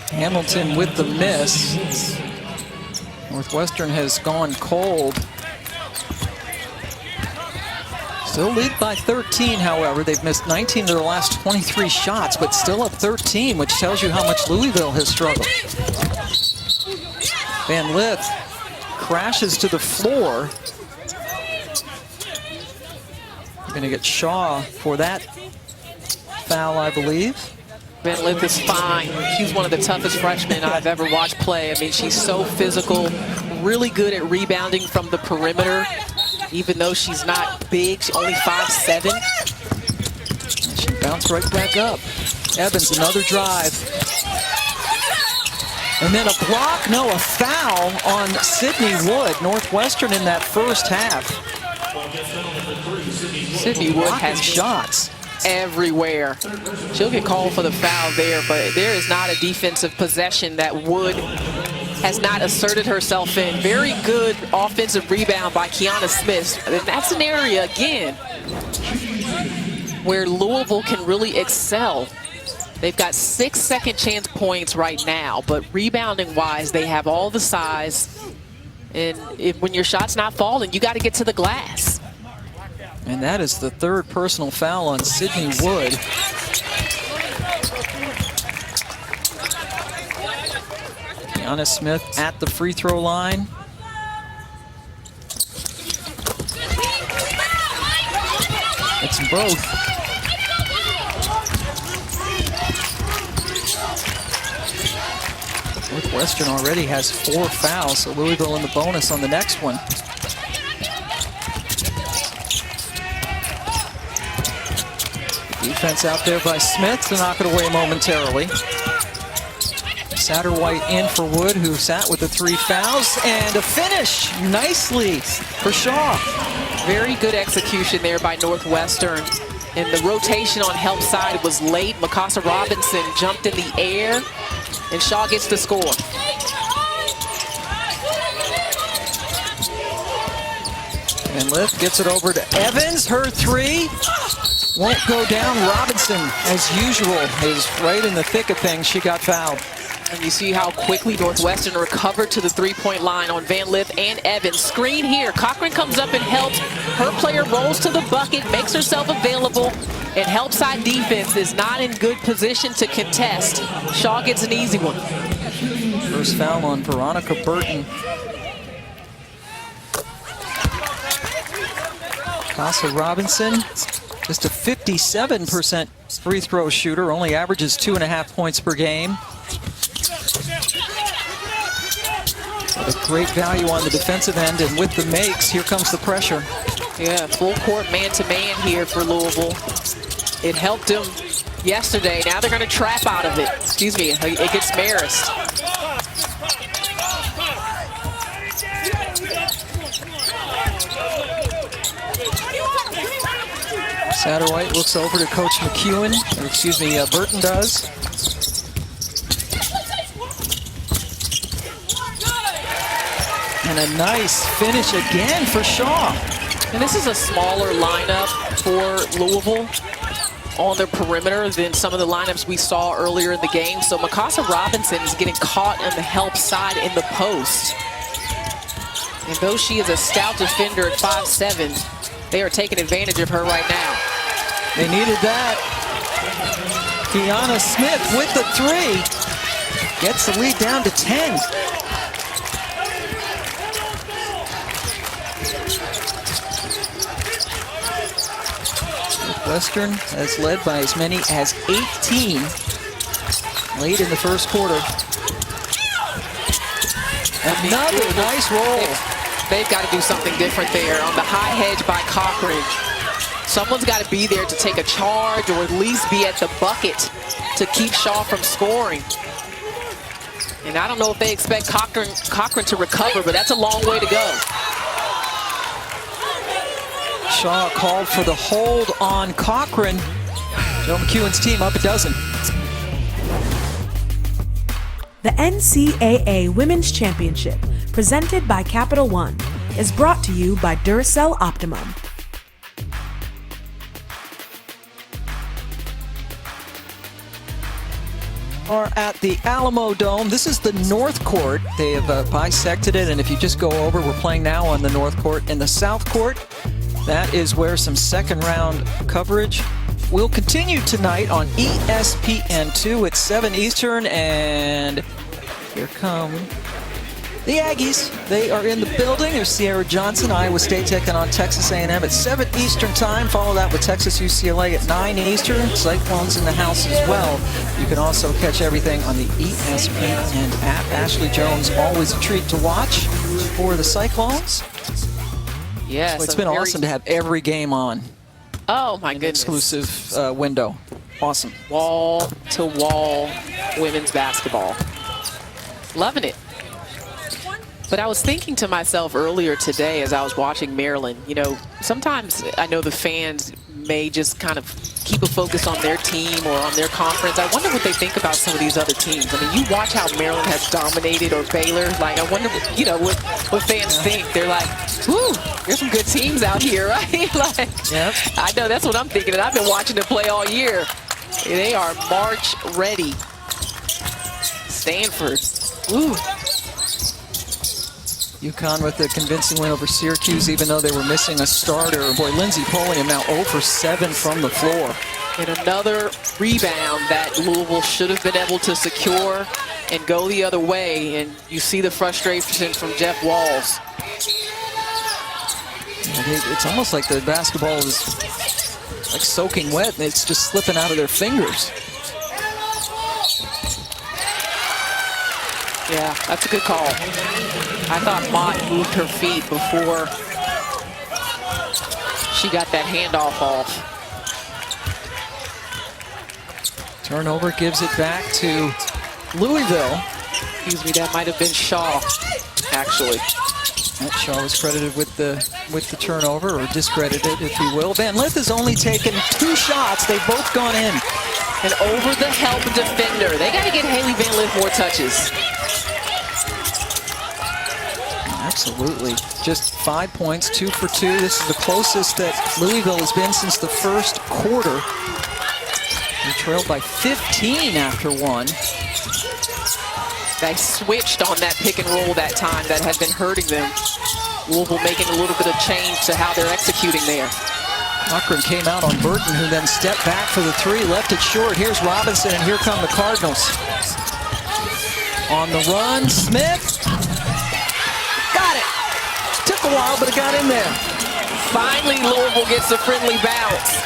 Speaker 1: Hamilton with the miss. Northwestern has gone cold. Still lead by 13, however. They've missed 19 of their last 23 shots, but still up 13, which tells you how much Louisville has struggled. Van Lith crashes to the floor. We're going to get Shaw for that foul, I believe.
Speaker 2: Van Lith is fine. She's one of the toughest freshmen I've ever watched play. I mean, she's so physical, really good at rebounding from the perimeter. Even though she's not big, she's only 5'7".
Speaker 1: And she bounced right back up. Evans, another drive. And then a block, no, a foul on Sydney Wood. Northwestern in that first half.
Speaker 2: Sydney Wood has
Speaker 1: shots
Speaker 2: everywhere. She'll get called for the foul there, but there is not a defensive possession that Wood has not asserted herself in. Very good offensive rebound by Kiana Smith. And that's an area, again, where Louisville can really excel. They've got 6 second chance points right now, but rebounding-wise, they have all the size. And when your shot's not falling, you got to get to the glass.
Speaker 1: And that is the 3rd personal foul on Sydney Wood. Kiana Smith at the free throw line. It's both. Northwestern already has 4 fouls, so Louisville in the bonus on the next one. Defense out there by Smith to knock it away momentarily. Satterwhite in for Wood, who sat with the 3 fouls, and a finish nicely for Shaw.
Speaker 2: Very good execution there by Northwestern. And the rotation on help side was late. Mikasa Robinson jumped in the air, and Shaw gets the score.
Speaker 1: And Lift gets it over to Evans. Her 3 won't go down. Robinson, as usual, is right in the thick of things. She got fouled.
Speaker 2: And you see how quickly Northwestern recovered to the 3-point line on Van Lith and Evans. Screen here. Cochran comes up and helps. Her player rolls to the bucket, makes herself available, and help side defense is not in good position to contest. Shaw gets an easy one.
Speaker 1: First foul on Veronica Burton. Casa Robinson, just a 57% free throw shooter, only averages 2.5 points per game. But a great value on the defensive end, and with the makes, here comes the pressure.
Speaker 2: Yeah, full court man-to-man here for Louisville. It helped them yesterday. Now they're going to trap out of it. Excuse me, it gets Marist.
Speaker 1: Satterwhite looks over to Coach McEwen, or excuse me, Burton does. And a nice finish again for Shaw.
Speaker 2: And this is a smaller lineup for Louisville on their perimeter than some of the lineups we saw earlier in the game. So Mikasa Robinson is getting caught on the help side in the post. And though she is a stout defender at 5'7", they are taking advantage of her right now.
Speaker 1: They needed that. Kiana Smith with the 3. Gets the lead down to 10. Northwestern has led by as many as 18 late in the first quarter. Another nice roll.
Speaker 2: They've got to do something different there on the high hedge by Cochran. Someone's got to be there to take a charge or at least be at the bucket to keep Shaw from scoring. And I don't know if they expect Cochran to recover, but that's a long way to go.
Speaker 1: Shaw called for the hold on Cochran. Joe McEwen's team up a dozen.
Speaker 3: The NCAA Women's Championship, presented by Capital One, is brought to you by Duracell Optimum.
Speaker 1: Are at the Alamo Dome. This is the North Court. They have bisected it, and if you just go over, we're playing now on the North Court. In the South Court, that is where some second round coverage will continue tonight on ESPN2 at 7 Eastern, and here come the Aggies. They are in the building. There's Sierra Johnson, Iowa State taking on Texas A&M at 7 Eastern time. Follow that with Texas UCLA at 9 Eastern. Cyclones in the house as well. You can also catch everything on the ESPN app. Ashley Jones, always a treat to watch for the Cyclones.
Speaker 2: Yes,
Speaker 1: Well, it's been awesome to have every game on.
Speaker 2: Oh my goodness.
Speaker 1: Exclusive window. Awesome.
Speaker 2: Wall-to-wall women's basketball. Loving it. But I was thinking to myself earlier today as I was watching Maryland, you know, sometimes I know the fans may just kind of keep a focus on their team or on their conference. I wonder what they think about some of these other teams. I mean, you watch how Maryland has dominated, or Baylor. Like, I wonder, you know, what fans think. They're like, whoo, there's some good teams out here, right? Like,
Speaker 1: yep. I
Speaker 2: know that's what I'm thinking, and I've been watching them play all year. They are March ready. Stanford, ooh.
Speaker 1: UConn with a convincing win over Syracuse, even though they were missing a starter. Boy, Lindsey Pulliam now 0 for 7 from the floor.
Speaker 2: And another rebound that Louisville should have been able to secure and go the other way. And you see the frustration from Jeff Walls.
Speaker 1: It's almost like the basketball is like soaking wet, and it's just slipping out of their fingers.
Speaker 2: Yeah, that's a good call. I thought Mott moved her feet before she got that handoff off.
Speaker 1: Turnover gives it back to Louisville.
Speaker 2: Excuse me, that might have been Shaw, actually.
Speaker 1: That Shaw was credited with the turnover, or discredited, if you will. Van Lith has only taken 2 shots. They've both gone in.
Speaker 2: And over the help defender. They got to get Haley Van Lith more touches.
Speaker 1: Absolutely. Just 5 points, 2 for 2. This is the closest that Louisville has been since the first quarter. They trailed by 15 after 1.
Speaker 2: They switched on that pick and roll that time that had been hurting them. Louisville making a little bit of change to how they're executing there.
Speaker 1: Cochran came out on Burton, who then stepped back for the 3, left it short. Here's Robinson, and here come the Cardinals. On the run, Smith. Got it. Took a while, but it got in there.
Speaker 2: Finally, Louisville gets a friendly bounce.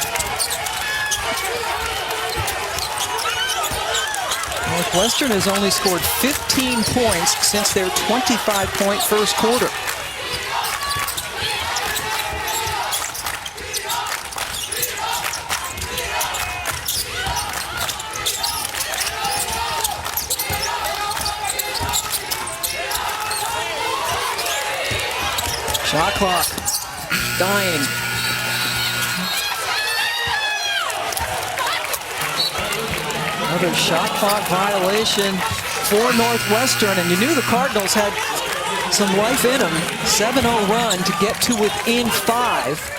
Speaker 1: Northwestern has only scored 15 points since their 25-point first quarter. Shot clock dying. Another shot clock violation for Northwestern, and you knew the Cardinals had some life in them. 7-0 run to get to within 5.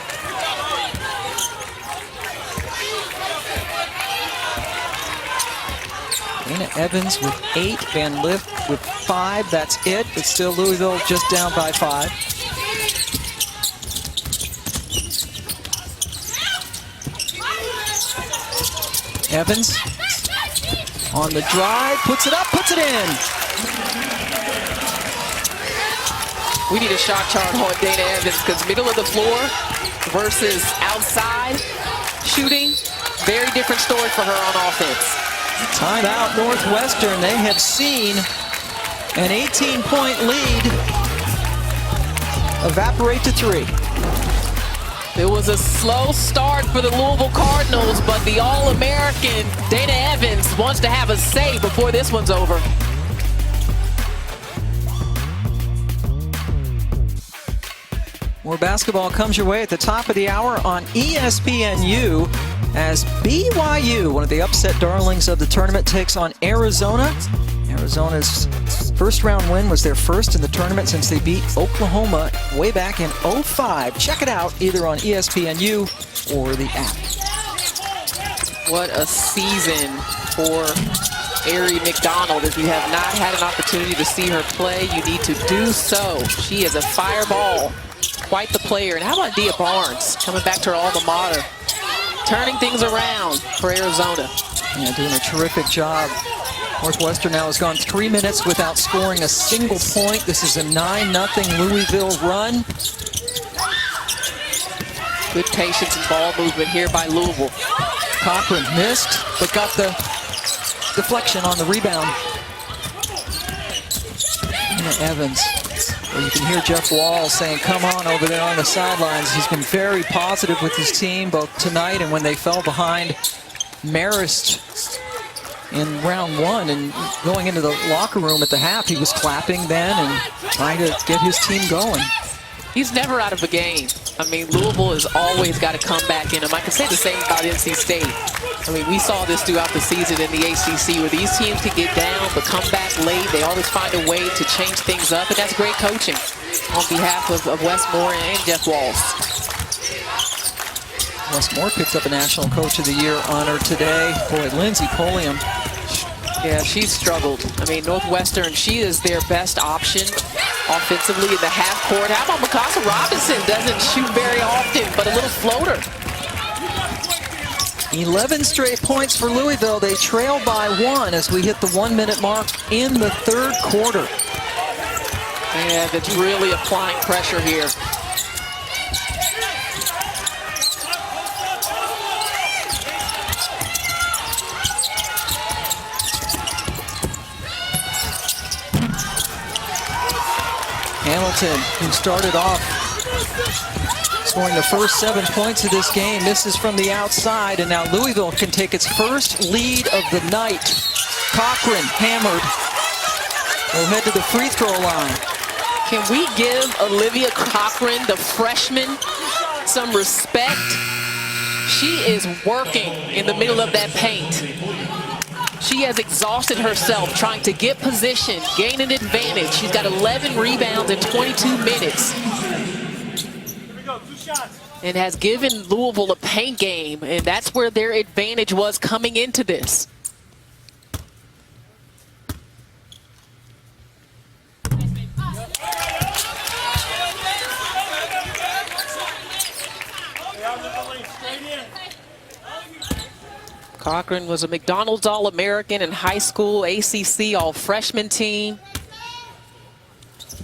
Speaker 1: Dana Evans with 8, Van Lift with 5. That's it, but still Louisville just down by 5. Evans on the drive, puts it up, puts it in.
Speaker 2: We need a shot chart on Dana Evans because middle of the floor versus outside shooting, very different story for her on offense.
Speaker 1: Timeout Northwestern. They have seen an 18-point lead evaporate to 3.
Speaker 2: It was a slow start for the Louisville Cardinals, but the All-American Dana Evans wants to have a say before this one's over.
Speaker 1: More basketball comes your way at the top of the hour on ESPNU as BYU, one of the upset darlings of the tournament, takes on Arizona. Arizona's first round win was their first in the tournament since they beat Oklahoma way back in 05. Check it out either on ESPNU or the app.
Speaker 2: What a season for Ari McDonald. If you have not had an opportunity to see her play, you need to do so. She is a fireball. Quite the player. And how about Dia Barnes coming back to her alma mater, turning things around for Arizona.
Speaker 1: Yeah, doing a terrific job. Northwestern now has gone 3 minutes without scoring a single point. This is a 9-0 Louisville run.
Speaker 2: Good patience and ball movement here by Louisville.
Speaker 1: Cochran missed, but got the deflection on the rebound. Evans. Well, you can hear Jeff Wall saying, come on over there on the sidelines. He's been very positive with his team, both tonight and when they fell behind Marist in round 1. And going into the locker room at the half, he was clapping then and trying to get his team going.
Speaker 2: He's never out of a game. I mean, Louisville has always got to come back in him. I can say the same about NC State. I mean, we saw this throughout the season in the ACC where these teams can get down but come back late. They always find a way to change things up, and that's great coaching on behalf of Wes Moore and Jeff Walls.
Speaker 1: Wes Moore picked up a National Coach of the Year honor today. Boy, Lindsey Pulliam.
Speaker 2: Yeah, she's struggled. I mean, Northwestern, she is their best option offensively in the half court. How about Mikasa Robinson? Doesn't shoot very often, but a little floater.
Speaker 1: 11 straight points for Louisville. They trail by 1 as we hit the 1-minute mark in the third quarter.
Speaker 2: Yeah, that's really applying pressure here.
Speaker 1: Hamilton, who started off scoring the first 7 points of this game, misses from the outside, and now Louisville can take its first lead of the night. Cochran hammered. We'll head to the free throw line.
Speaker 2: Can we give Olivia Cochran, the freshman, some respect? She is working in the middle of that paint. She has exhausted herself trying to get position, gain an advantage. She's got 11 rebounds in 22 minutes. And has given Louisville a paint game, and that's where their advantage was coming into this. Cochran was a McDonald's All-American in high school, ACC All-Freshman team.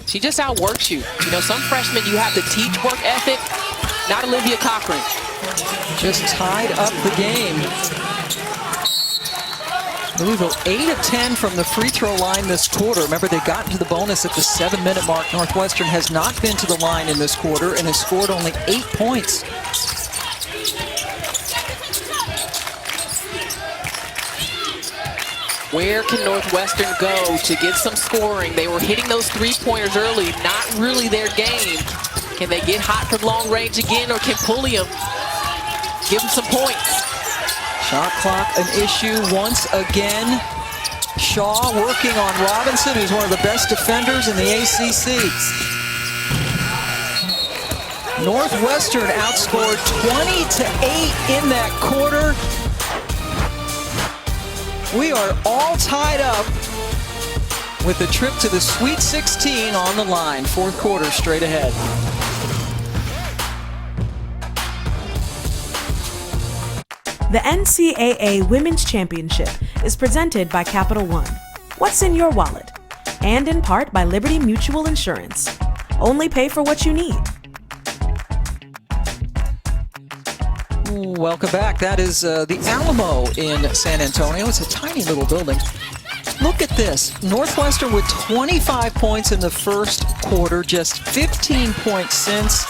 Speaker 2: She just outworks you. You know, some freshmen you have to teach work ethic, not Olivia Cochran.
Speaker 1: Just tied up the game. Louisville 8 of 10 from the free throw line this quarter. Remember, they got into the bonus at the 7-minute mark. Northwestern has not been to the line in this quarter and has scored only 8 points.
Speaker 2: Where can Northwestern go to get some scoring? They were hitting those three-pointers early, not really their game. Can they get hot from long range again, or can Pulliam give them some points?
Speaker 1: She Shot clock an issue once again. Shaw working on Robinson, who's one of the best defenders in the ACC. Northwestern outscored 20-8 in that quarter. We are all tied up with the trip to the Sweet 16 on the line. Fourth quarter straight ahead.
Speaker 3: The NCAA Women's Championship is presented by Capital One. What's in your wallet? And in part by Liberty Mutual Insurance. Only pay for what you need.
Speaker 1: Welcome back. That is the Alamo in San Antonio. It's a tiny little building. Look at this. Northwestern with 25 points in the first quarter, just 15 points since.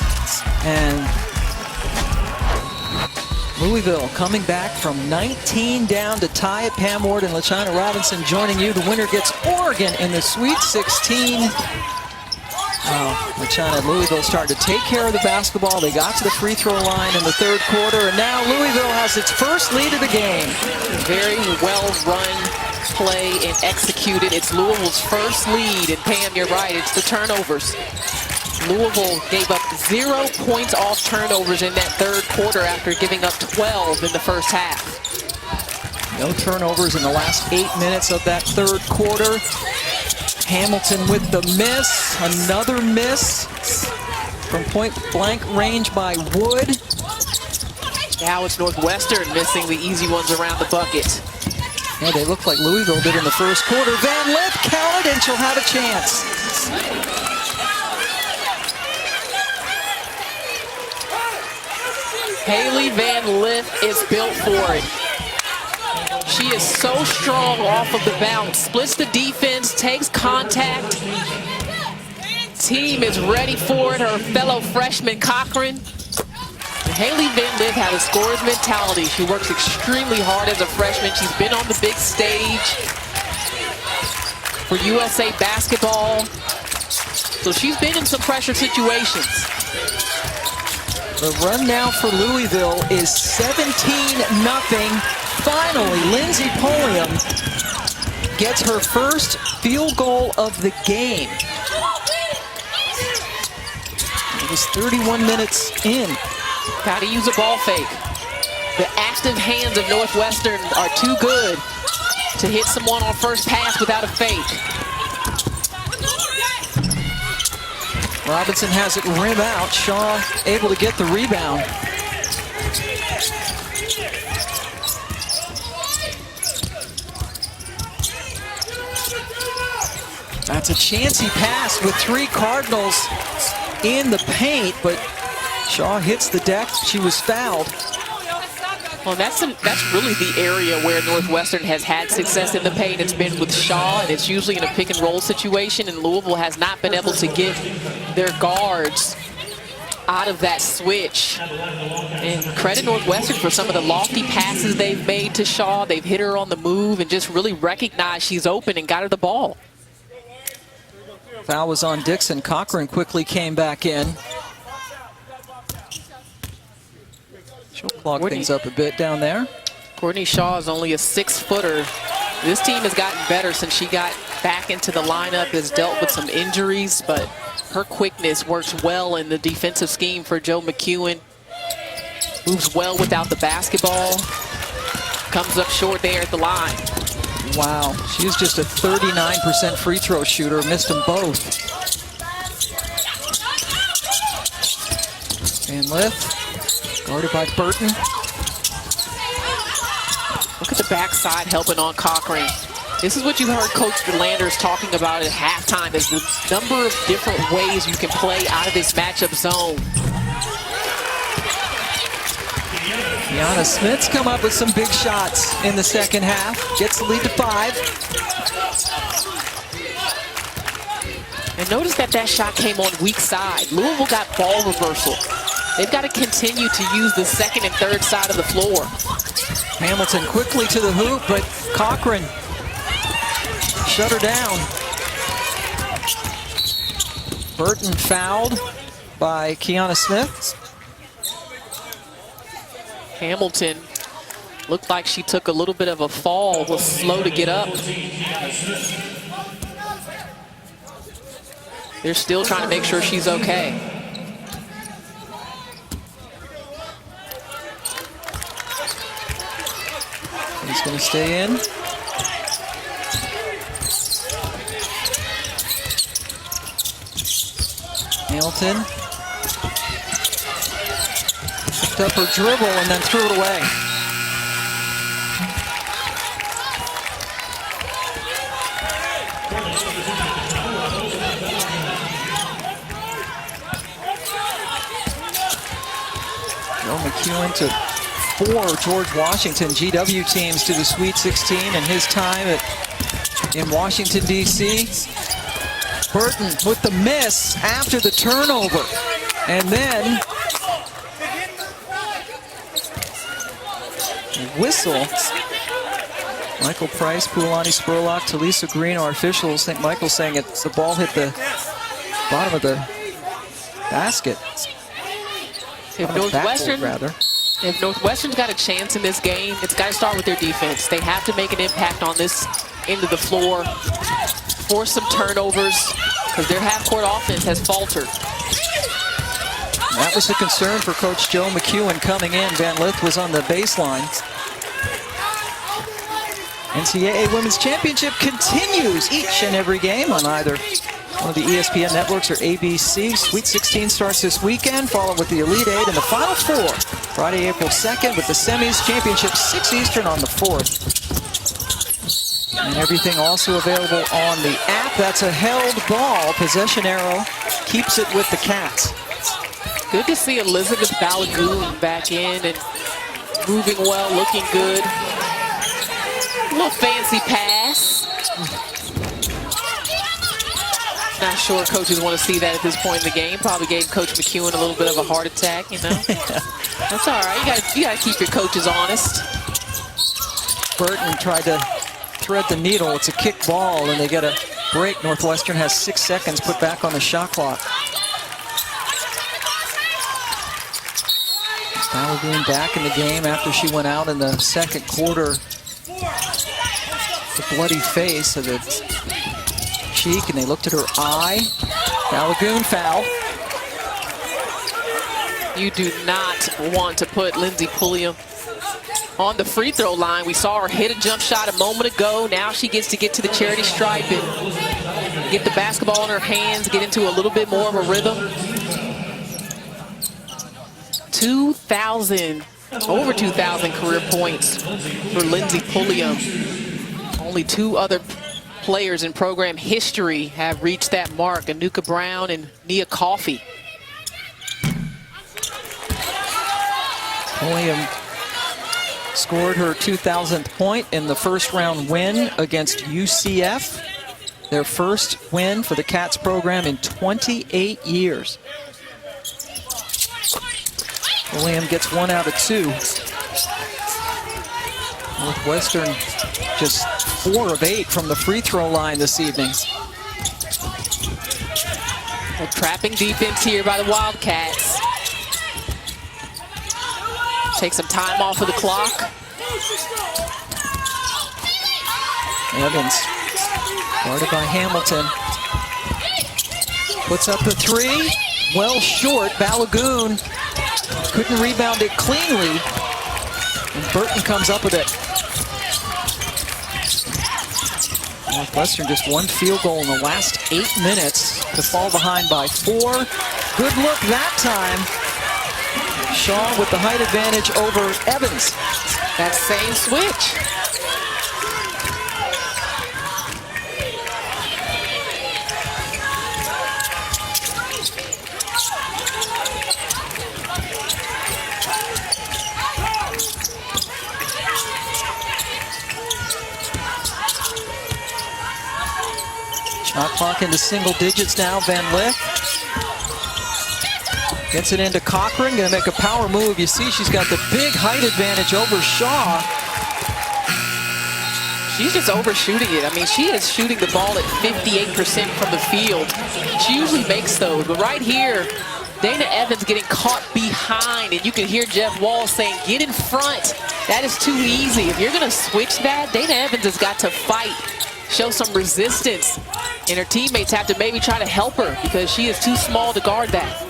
Speaker 1: And Louisville coming back from 19 down to tie it. Pam Ward and LaChina Robinson joining you. The winner gets Oregon in the Sweet 16. LaChina and Louisville starting to take care of the basketball. They got to the free throw line in the third quarter, and now Louisville has its first lead of the game.
Speaker 2: Very well run play and executed. It's Louisville's first lead, and Pam, you're right, it's the turnovers. Louisville gave up 0 points off turnovers in that third quarter after giving up 12 in the first half.
Speaker 1: No turnovers in the last 8 minutes of that third quarter. Hamilton with the miss, another miss from point blank range by Wood.
Speaker 2: Now it's Northwestern missing the easy ones around the bucket.
Speaker 1: Yeah, they look like Louisville did in the first quarter. Van Lith counted, and she'll have a chance.
Speaker 2: Haley Van Lith is built for it. She is so strong off of the bounce. Splits the defense, takes contact. Team is ready for it. Her fellow freshman Cochran. Haley Van Lith has a scorer's mentality. She works extremely hard as a freshman. She's been on the big stage for USA basketball. So she's been in some pressure situations.
Speaker 1: The run now for Louisville is 17-0. Finally, Lindsey Pulliam gets her first field goal of the game. It was 31 minutes in.
Speaker 2: Got to use a ball fake. The active hands of Northwestern are too good to hit someone on first pass without a fake.
Speaker 1: Robinson has it rim out. Shaw able to get the rebound. That's a chancy pass with 3 Cardinals in the paint, but Shaw hits the deck. She was fouled.
Speaker 2: Well, that's really the area where Northwestern has had success in the paint. It's been with Shaw, and it's usually in a pick and roll situation, and Louisville has not been able to get their guards out of that switch. And credit Northwestern for some of the lofty passes they've made to Shaw. They've hit her on the move and just really recognized she's open and got her the ball.
Speaker 1: Foul was on Dixon. Cochran quickly came back in. She'll clog things up a bit down there.
Speaker 2: Courtney Shaw is only a 6-footer. This team has gotten better since she got back into the lineup, has dealt with some injuries, but her quickness works well in the defensive scheme for Joe McEwen. Moves well without the basketball. Comes up short there at the line.
Speaker 1: Wow, she's just a 39% free throw shooter, missed them both. Van Lith, guarded by Burton.
Speaker 2: Look at the backside helping on Cochran. This is what you heard Coach Landers talking about at halftime, is the number of different ways you can play out of this matchup zone.
Speaker 1: Kiana Smith's come up with some big shots in the second half. Gets the lead to 5.
Speaker 2: And notice that shot came on weak side. Louisville got ball reversal. They've got to continue to use the second and third side of the floor.
Speaker 1: Hamilton quickly to the hoop, but Cochran shut her down. Burton fouled by Kiana Smith.
Speaker 2: Hamilton Looked like she took a little bit of a fall, was slow to get up. They're still trying to make sure she's okay.
Speaker 1: He's going to stay in. Hamilton picked up her dribble and then threw it away. Joe McEwen took 4 George Washington GW teams to the Sweet 16 in his time in Washington, D.C. Burton with the miss after the turnover. And then whistle. Michael Price, Poulani Spurlock, Talisa Green, our officials. I think Michael's saying the ball hit the bottom of the basket.
Speaker 2: If Northwestern's got a chance in this game, it's got to start with their defense. They have to make an impact on this end of the floor, force some turnovers, because their half-court offense has faltered.
Speaker 1: That was the concern for Coach Joe McEwen coming in. Van Lith was on the baseline. NCAA Women's Championship continues each and every game on either one of the ESPN networks or ABC. Sweet 16 starts this weekend, followed with the Elite 8 and the Final 4. Friday, April 2nd with the semis. Championship 6 Eastern on the 4th. And everything also available on the app. That's a held ball. Possession arrow keeps it with the Cats.
Speaker 2: Good to see Elizabeth Balagoon back in and moving well, looking good. A little fancy pass. Not sure coaches want to see that at this point in the game. Probably gave Coach McEwen a little bit of a heart attack, you know. That's all right. You got to keep your coaches honest.
Speaker 1: Burton tried to thread the needle. It's a kick ball, and they get a break. Northwestern has 6 seconds put back on the shot clock. Balagoon back in the game after she went out in the second quarter. The bloody face of the cheek, and they looked at her eye. Balagoon foul.
Speaker 2: You do not want to put Lindsey Pulliam on the free throw line. We saw her hit a jump shot a moment ago. Now she gets to get to the charity stripe and get the basketball in her hands, get into a little bit more of a rhythm. 2,000, over 2,000 career points for Lindsey Pulliam. Only 2 other players in program history have reached that mark, Anuka Brown and Nia Coffey.
Speaker 1: Pulliam scored her 2,000th point in the first round win against UCF. Their first win for the Cats program in 28 years. Pulliam gets 1 out of 2. Northwestern just 4 of 8 from the free throw line this evening.
Speaker 2: A trapping defense here by the Wildcats. Take some time off of the clock.
Speaker 1: Evans, guarded by Hamilton. Puts up the 3, well short. Balagoon couldn't rebound it cleanly. And Burton comes up with it. Northwestern just 1 field goal in the last 8 minutes to fall behind by 4. Good look that time. Shaw with the height advantage over Evans.
Speaker 2: That same switch.
Speaker 1: Shot clock into single digits now. Van Lith gets it into Cochran, gonna make a power move. You see she's got the big height advantage over Shaw.
Speaker 2: She's just overshooting it. I mean, she is shooting the ball at 58% from the field. She usually makes those, but right here, Dana Evans getting caught behind, and you can hear Jeff Wall saying, get in front. That is too easy. If you're going to switch that, Dana Evans has got to fight, show some resistance, and her teammates have to maybe try to help her because she is too small to guard that.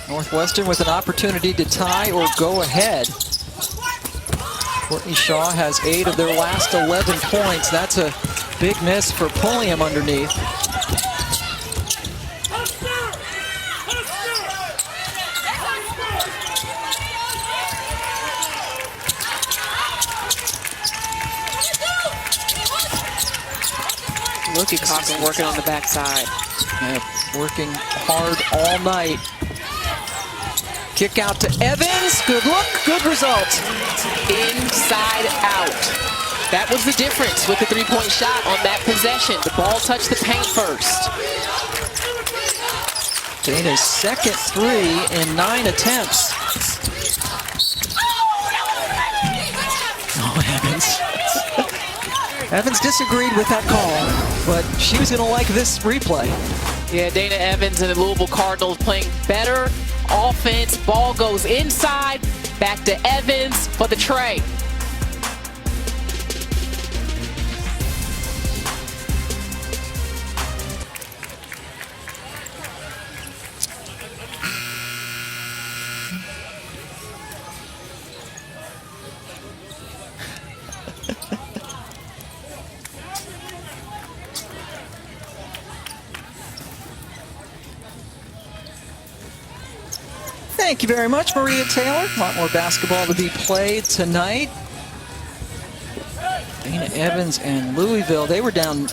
Speaker 1: Northwestern with an opportunity to tie or go ahead. Courtney Shaw has 8 of their last 11 points. That's a big miss for Pulliam underneath.
Speaker 2: Look at Cochran working on the backside.
Speaker 1: Yeah, working hard all night. Kick out to Evans. Good look, good result.
Speaker 2: Inside out. That was the difference with the three-point shot on that possession. The ball touched the paint first.
Speaker 1: Dana's second 3 in 9 attempts. Oh, Evans. Evans disagreed with that call, but she was going to like this replay.
Speaker 2: Yeah, Dana Evans and the Louisville Cardinals playing better offense. Ball goes inside, back to Evans for the tray.
Speaker 1: Thank you very much, Maria Taylor. A lot more basketball to be played tonight. Dana Evans and Louisville, they were down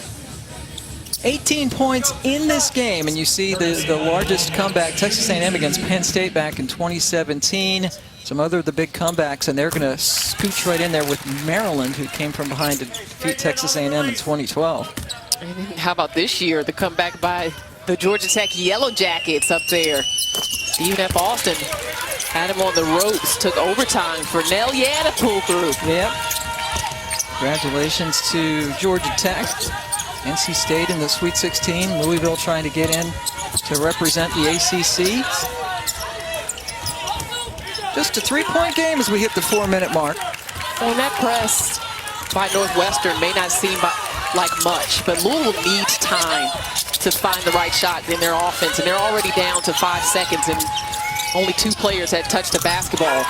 Speaker 1: 18 points in this game, and you see the largest comeback, Texas A&M against Penn State back in 2017. Some other of the big comebacks, and they're going to scooch right in there with Maryland, who came from behind to defeat Texas A&M in 2012.
Speaker 2: And how about this year, the comeback by the Georgia Tech Yellow Jackets up there. Stephen F. Austin had him on the ropes, took overtime for Nell to pull through.
Speaker 1: Yep. Congratulations to Georgia Tech. NC State in the Sweet 16. Louisville trying to get in to represent the ACC. Just a 3-point game as we hit the 4-minute mark.
Speaker 2: Well, that press by Northwestern may not seem like much, but Louisville needs time to find the right shot in their offense, and they're already down to 5 seconds, and only 2 players had touched the basketball.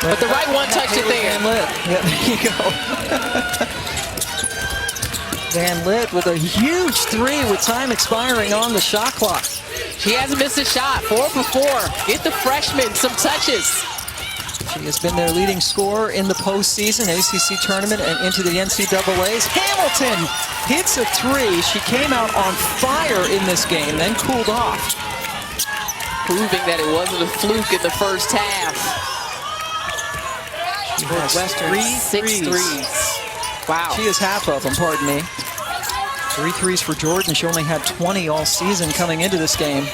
Speaker 2: But the right one touched it there.
Speaker 1: Van Litt. Yeah, there you go. Van Litt with a huge 3 with time expiring on the shot clock.
Speaker 2: She hasn't missed a shot, 4 for 4. Get the freshman some touches.
Speaker 1: She has been their leading scorer in the postseason, ACC tournament, and into the NCAAs. Hamilton hits a 3. She came out on fire in this game, then cooled off.
Speaker 2: Proving that it wasn't a fluke in the first half.
Speaker 1: Northwestern
Speaker 2: 6 threes. Wow.
Speaker 1: She is half of them, pardon me. 3 threes for Jordan. She only had 20 all season coming into this game.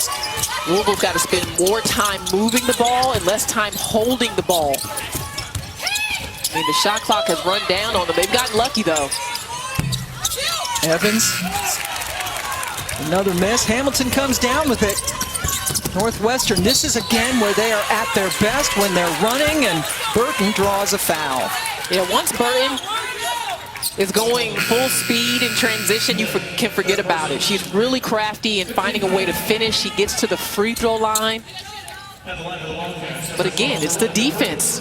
Speaker 2: Louisville's got to spend more time moving the ball and less time holding the ball. I mean, the shot clock has run down on them. They've gotten lucky, though.
Speaker 1: Evans. Another miss. Hamilton comes down with it. Northwestern, this is again where they are at their best when they're running, and Burton draws a foul.
Speaker 2: Yeah, once Burton is going full speed in transition, you can forget about it. She's really crafty in finding a way to finish. She gets to the free throw line. But again, it's the defense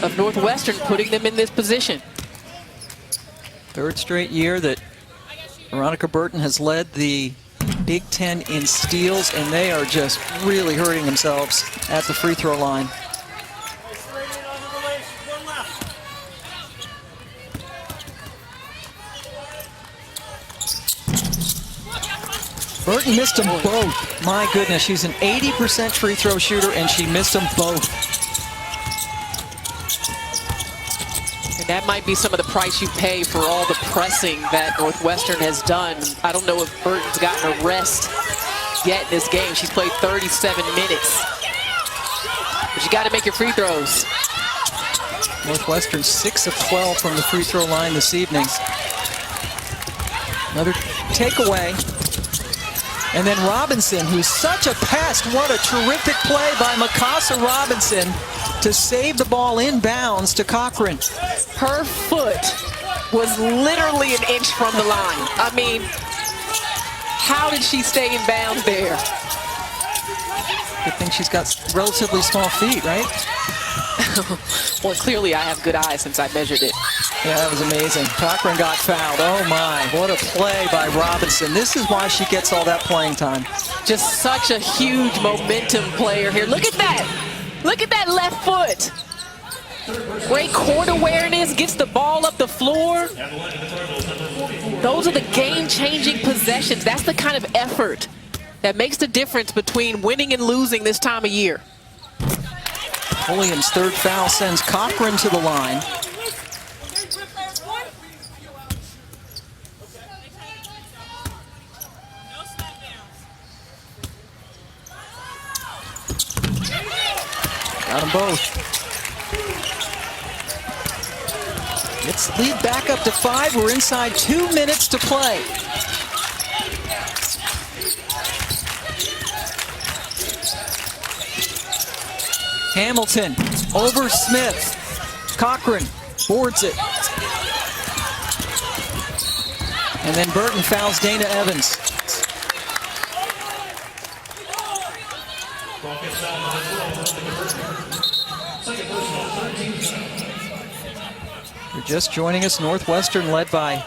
Speaker 2: of Northwestern putting them in this position.
Speaker 1: 3rd straight year that Veronica Burton has led the Big Ten in steals, and they are just really hurting themselves at the free throw line. Burton missed them both. My goodness, she's an 80% free throw shooter, and she missed them both.
Speaker 2: And that might be some of the price you pay for all the pressing that Northwestern has done. I don't know if Burton's gotten a rest yet in this game. She's played 37 minutes. But you got to make your free throws.
Speaker 1: Northwestern 6 of 12 from the free throw line this evening. Another takeaway. And then Robinson, who's such a pest. What a terrific play by Mikasa Robinson to save the ball inbounds to Cochran.
Speaker 2: Her foot was literally an inch from the line. I mean, how did she stay in bounds there?
Speaker 1: Good thing she's got relatively small feet, right?
Speaker 2: Well, clearly I have good eyes since I measured it.
Speaker 1: Yeah, that was amazing. Cochran got fouled. Oh my, what a play by Robinson. This is why she gets all that playing time.
Speaker 2: Just such a huge momentum player here. Look at that. Look at that left foot. Great court awareness, gets the ball up the floor. Those are the game-changing possessions. That's the kind of effort that makes the difference between winning and losing this time of year.
Speaker 1: Pulliam's third foul sends Cochran to the line. Got them both. Let's lead back up to 5. We're inside 2 minutes to play. Hamilton over Smith. Cochran boards it. And then Burton fouls Dana Evans. You're just joining us. Northwestern led by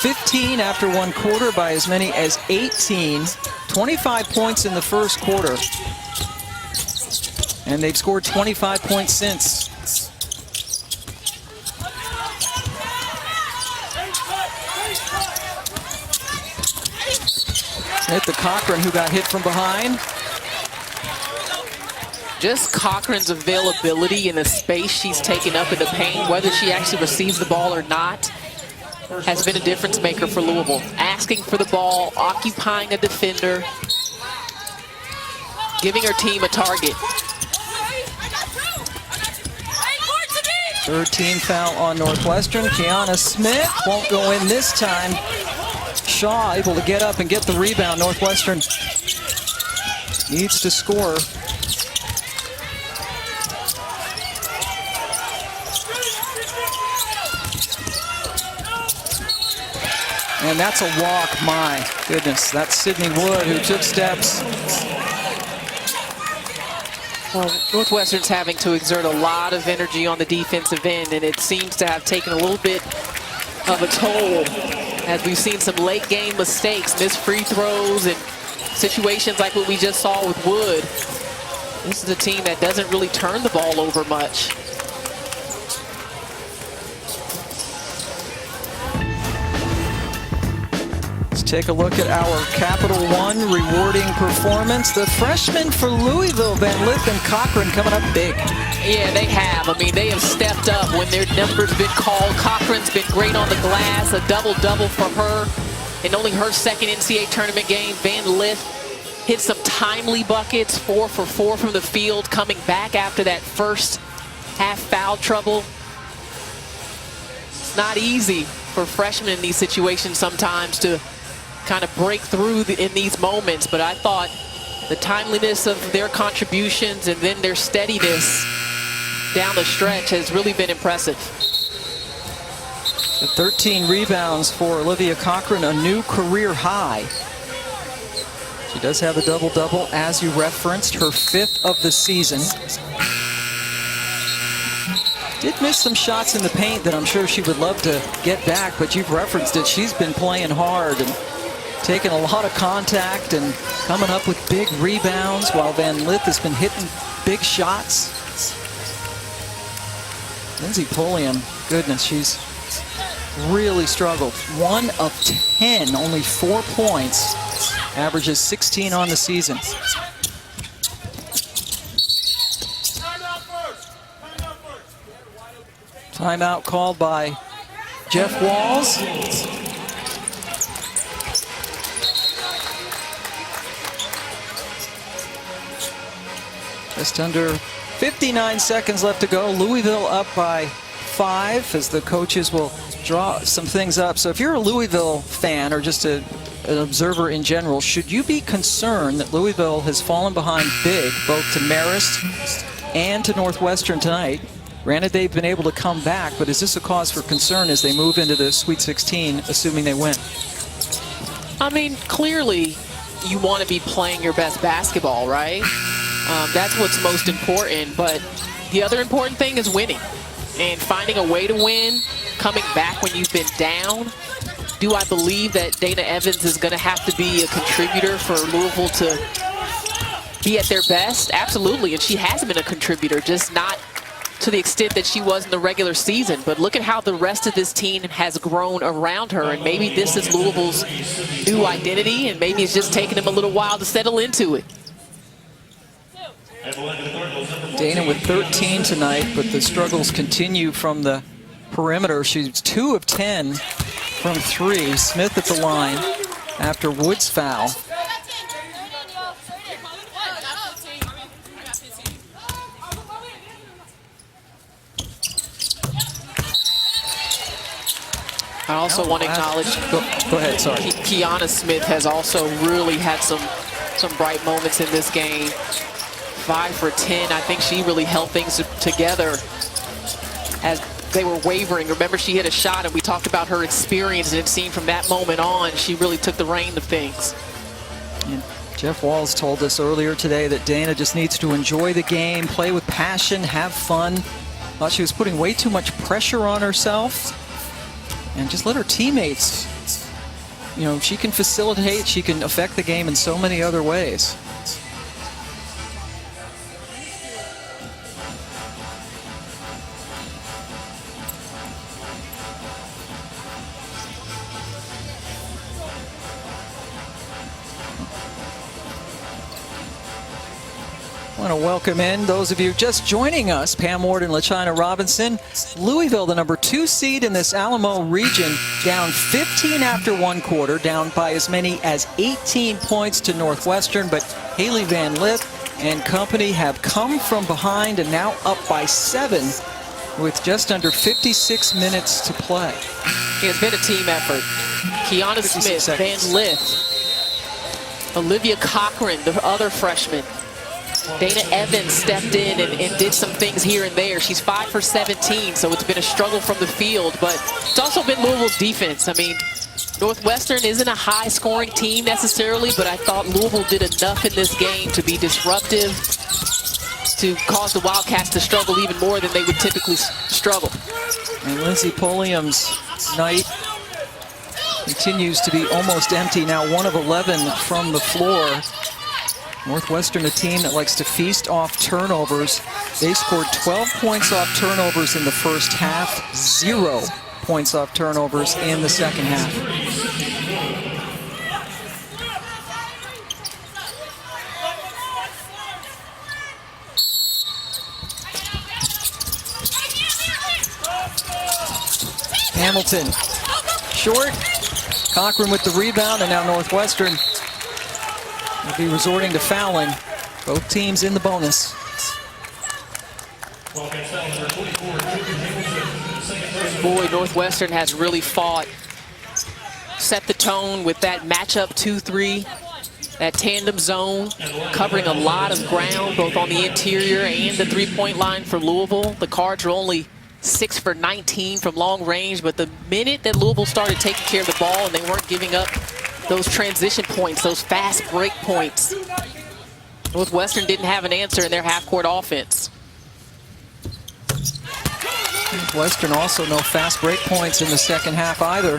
Speaker 1: 15 after one quarter, by as many as 18. 25 points in the first quarter. And they've scored 25 points since. Hit the Cochran, who got hit from behind.
Speaker 2: Just Cochran's availability in the space she's taken up in the paint, whether she actually receives the ball or not, has been a difference maker for Louisville. Asking for the ball, occupying a defender, giving her team a target.
Speaker 1: Third team foul on Northwestern. Kiana Smith won't go in this time. Shaw able to get up and get the rebound. Northwestern needs to score. And that's a walk, my goodness. That's Sydney Wood, who took steps.
Speaker 2: Well, Northwestern's having to exert a lot of energy on the defensive end, and it seems to have taken a little bit of a toll as we've seen some late game mistakes, missed free throws, and situations like what we just saw with Wood. This is a team that doesn't really turn the ball over much.
Speaker 1: Take a look at our Capital One rewarding performance. The freshmen for Louisville, Van Lith and Cochran, coming up big.
Speaker 2: Yeah, they have. I mean, they have stepped up when their number's been called. Cochran's been great on the glass, a double-double for her in only her second NCAA tournament game. Van Lith hit some timely buckets, 4 for 4 from the field, coming back after that first half foul trouble. It's not easy for freshmen in these situations sometimes to kind of break through in these moments, but I thought the timeliness of their contributions and then their steadiness down the stretch has really been impressive.
Speaker 1: The 13 rebounds for Olivia Cochran, a new career high. She does have a double-double, as you referenced, her 5th of the season. Did miss some shots in the paint that I'm sure she would love to get back, but you've referenced it. She's been playing hard and taking a lot of contact and coming up with big rebounds, while Van Lith has been hitting big shots. Lindsay Pulliam, goodness, she's really struggled. 1 of 10, only 4 points, averages 16 on the season. Timeout called by Jeff Walls. Just under 59 seconds left to go. Louisville up by 5 as the coaches will draw some things up. So if you're a Louisville fan or just a an observer in general, should you be concerned that Louisville has fallen behind big, both to Marist and to Northwestern tonight? Granted, they've been able to come back, but is this a cause for concern as they move into the Sweet 16, assuming they win?
Speaker 2: I mean, clearly you want to be playing your best basketball, right? That's what's most important, but the other important thing is winning and finding a way to win, coming back when you've been down. Do I believe that Dana Evans is going to have to be a contributor for Louisville to be at their best? Absolutely, and she has been a contributor, just not to the extent that she was in the regular season. But look at how the rest of this team has grown around her, and maybe this is Louisville's new identity, and maybe it's just taking them a little while to settle into it.
Speaker 1: Dana with 13 tonight, but the struggles continue from the perimeter. She's 2 of 10 from 3. Smith at the line after Wood's foul.
Speaker 2: I also want to acknowledge,
Speaker 1: go ahead, sorry.
Speaker 2: Kiana Smith has also really had some bright moments in this game. 5 for 10. I think she really held things together as they were wavering. Remember, she hit a shot, and we talked about her experience, and it seemed from that moment on, she really took the reign of things.
Speaker 1: And Jeff Walls told us earlier today that Dana just needs to enjoy the game, play with passion, have fun. Thought she was putting way too much pressure on herself. And just let her teammates, you know, she can facilitate, she can affect the game in so many other ways. I want to welcome in those of you just joining us. Pam Ward and LaChina Robinson. Louisville, the number 2 seed in this Alamo region, down 15 after 1 quarter, down by as many as 18 points to Northwestern. But Haley Van Lith and company have come from behind and now up by 7 with just under 56 minutes to play.
Speaker 2: It's been a team effort. Kiana Smith, Van Lith, Olivia Cochran, the other freshman. Dana Evans stepped in and did some things here and there. She's 5 for 17, so it's been a struggle from the field, but it's also been Louisville's defense. I mean, Northwestern isn't a high-scoring team necessarily, but I thought Louisville did enough in this game to be disruptive, to cause the Wildcats to struggle even more than they would typically struggle.
Speaker 1: And Lindsey Pulliam's night continues to be almost empty, now 1 of 11 from the floor. Northwestern, a team that likes to feast off turnovers. They scored 12 points off turnovers in the first half, 0 points off turnovers in the second half. Hamilton, short. Cochran with the rebound, and now Northwestern will be resorting to fouling. Both teams in the bonus.
Speaker 2: Boy, Northwestern has really fought, set the tone with that matchup 2-3, that tandem zone, covering a lot of ground, both on the interior and the three-point line for Louisville. The Cards are only 6 for 19 from long range, but the minute that Louisville started taking care of the ball and they weren't giving up those transition points, those fast break points, Northwestern didn't have an answer in their half-court offense.
Speaker 1: Northwestern also no fast break points in the second half either.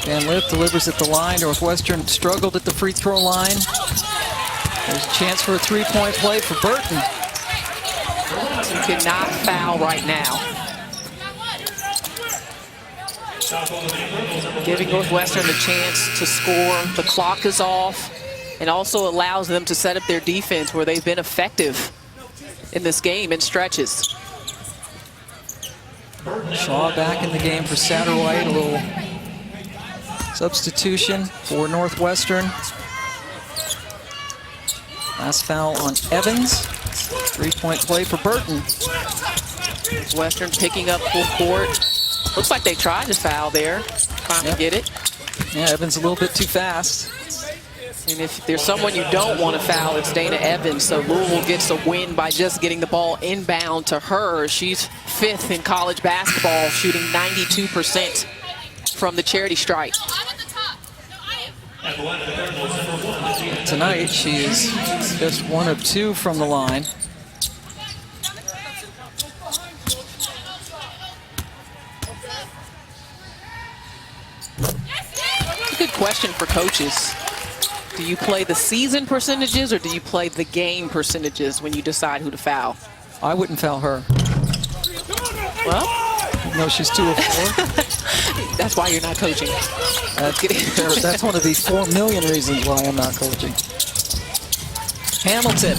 Speaker 1: Van Lith delivers at the line. Northwestern struggled at the free throw line. There's a chance for a three-point play for Burton.
Speaker 2: You cannot foul right now. Giving Northwestern a chance to score. The clock is off, and also allows them to set up their defense where they've been effective in this game in stretches.
Speaker 1: Shaw back in the game for Satterwhite. A little substitution for Northwestern. Last foul on Evans. Three-point play for Burton.
Speaker 2: Northwestern picking up full court. Looks like they tried to foul there. Finally get it.
Speaker 1: Yeah, Evans a little bit too fast.
Speaker 2: And if there's someone you don't want to foul, it's Dana Evans. So Louisville gets a win by just getting the ball inbound to her. She's 5th in college basketball, shooting 92% from the charity stripe.
Speaker 1: Tonight, she is just 1 of 2 from the line.
Speaker 2: It's a good question for coaches. Do you play the season percentages or do you play the game percentages when you decide who to foul?
Speaker 1: I wouldn't foul her.
Speaker 2: Well,
Speaker 1: No, she's 2 of 4.
Speaker 2: that's why you're not coaching.
Speaker 1: That's one of the 4 million reasons why I'm not coaching. Hamilton.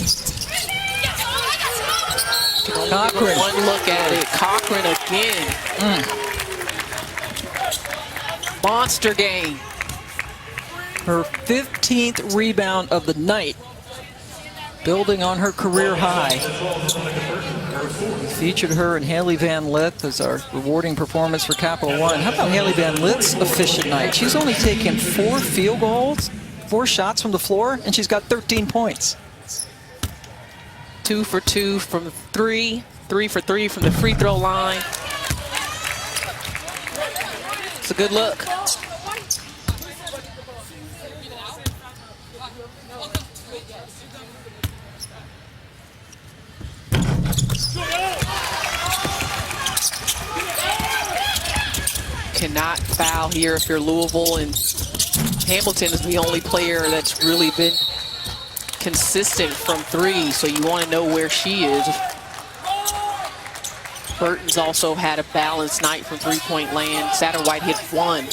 Speaker 1: Cochran.
Speaker 2: One look at it. Cochran again. Monster game.
Speaker 1: Her 15th rebound of the night, building on her career high. We featured her and Haley Van Lith as our rewarding performance for Capital One. How about Haley Van Lith's efficient night? She's only taken 4 field goals, 4 shots from the floor, and she's got 13 points.
Speaker 2: 2 for 2 from 3, 3 for 3 from the free throw line. It's a good look. Cannot foul here if you're Louisville, and Hamilton is the only player that's really been consistent from 3, so you want to know where she is. Burton's also had a balanced night from 3-point land. Satterwhite hit 1.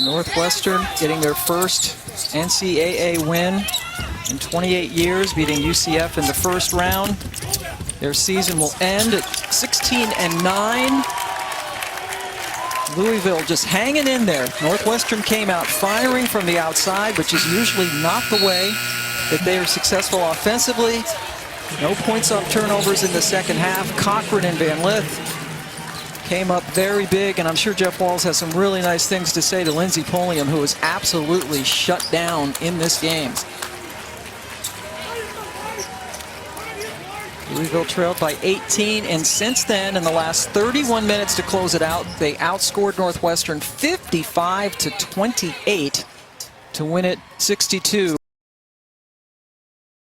Speaker 1: Northwestern getting their first NCAA win in 28 years, beating UCF in the first round. Their season will end at 16-9. Louisville just hanging in there. Northwestern came out firing from the outside, which is usually not the way that they are successful offensively. No points off turnovers in the second half. Cochran and Van Lith came up very big, and I'm sure Jeff Walls has some really nice things to say to Lindsey Pulliam, who was absolutely shut down in this game. Louisville trailed by 18, and since then, in the last 31 minutes to close it out, they outscored Northwestern 55-28 to win it 62.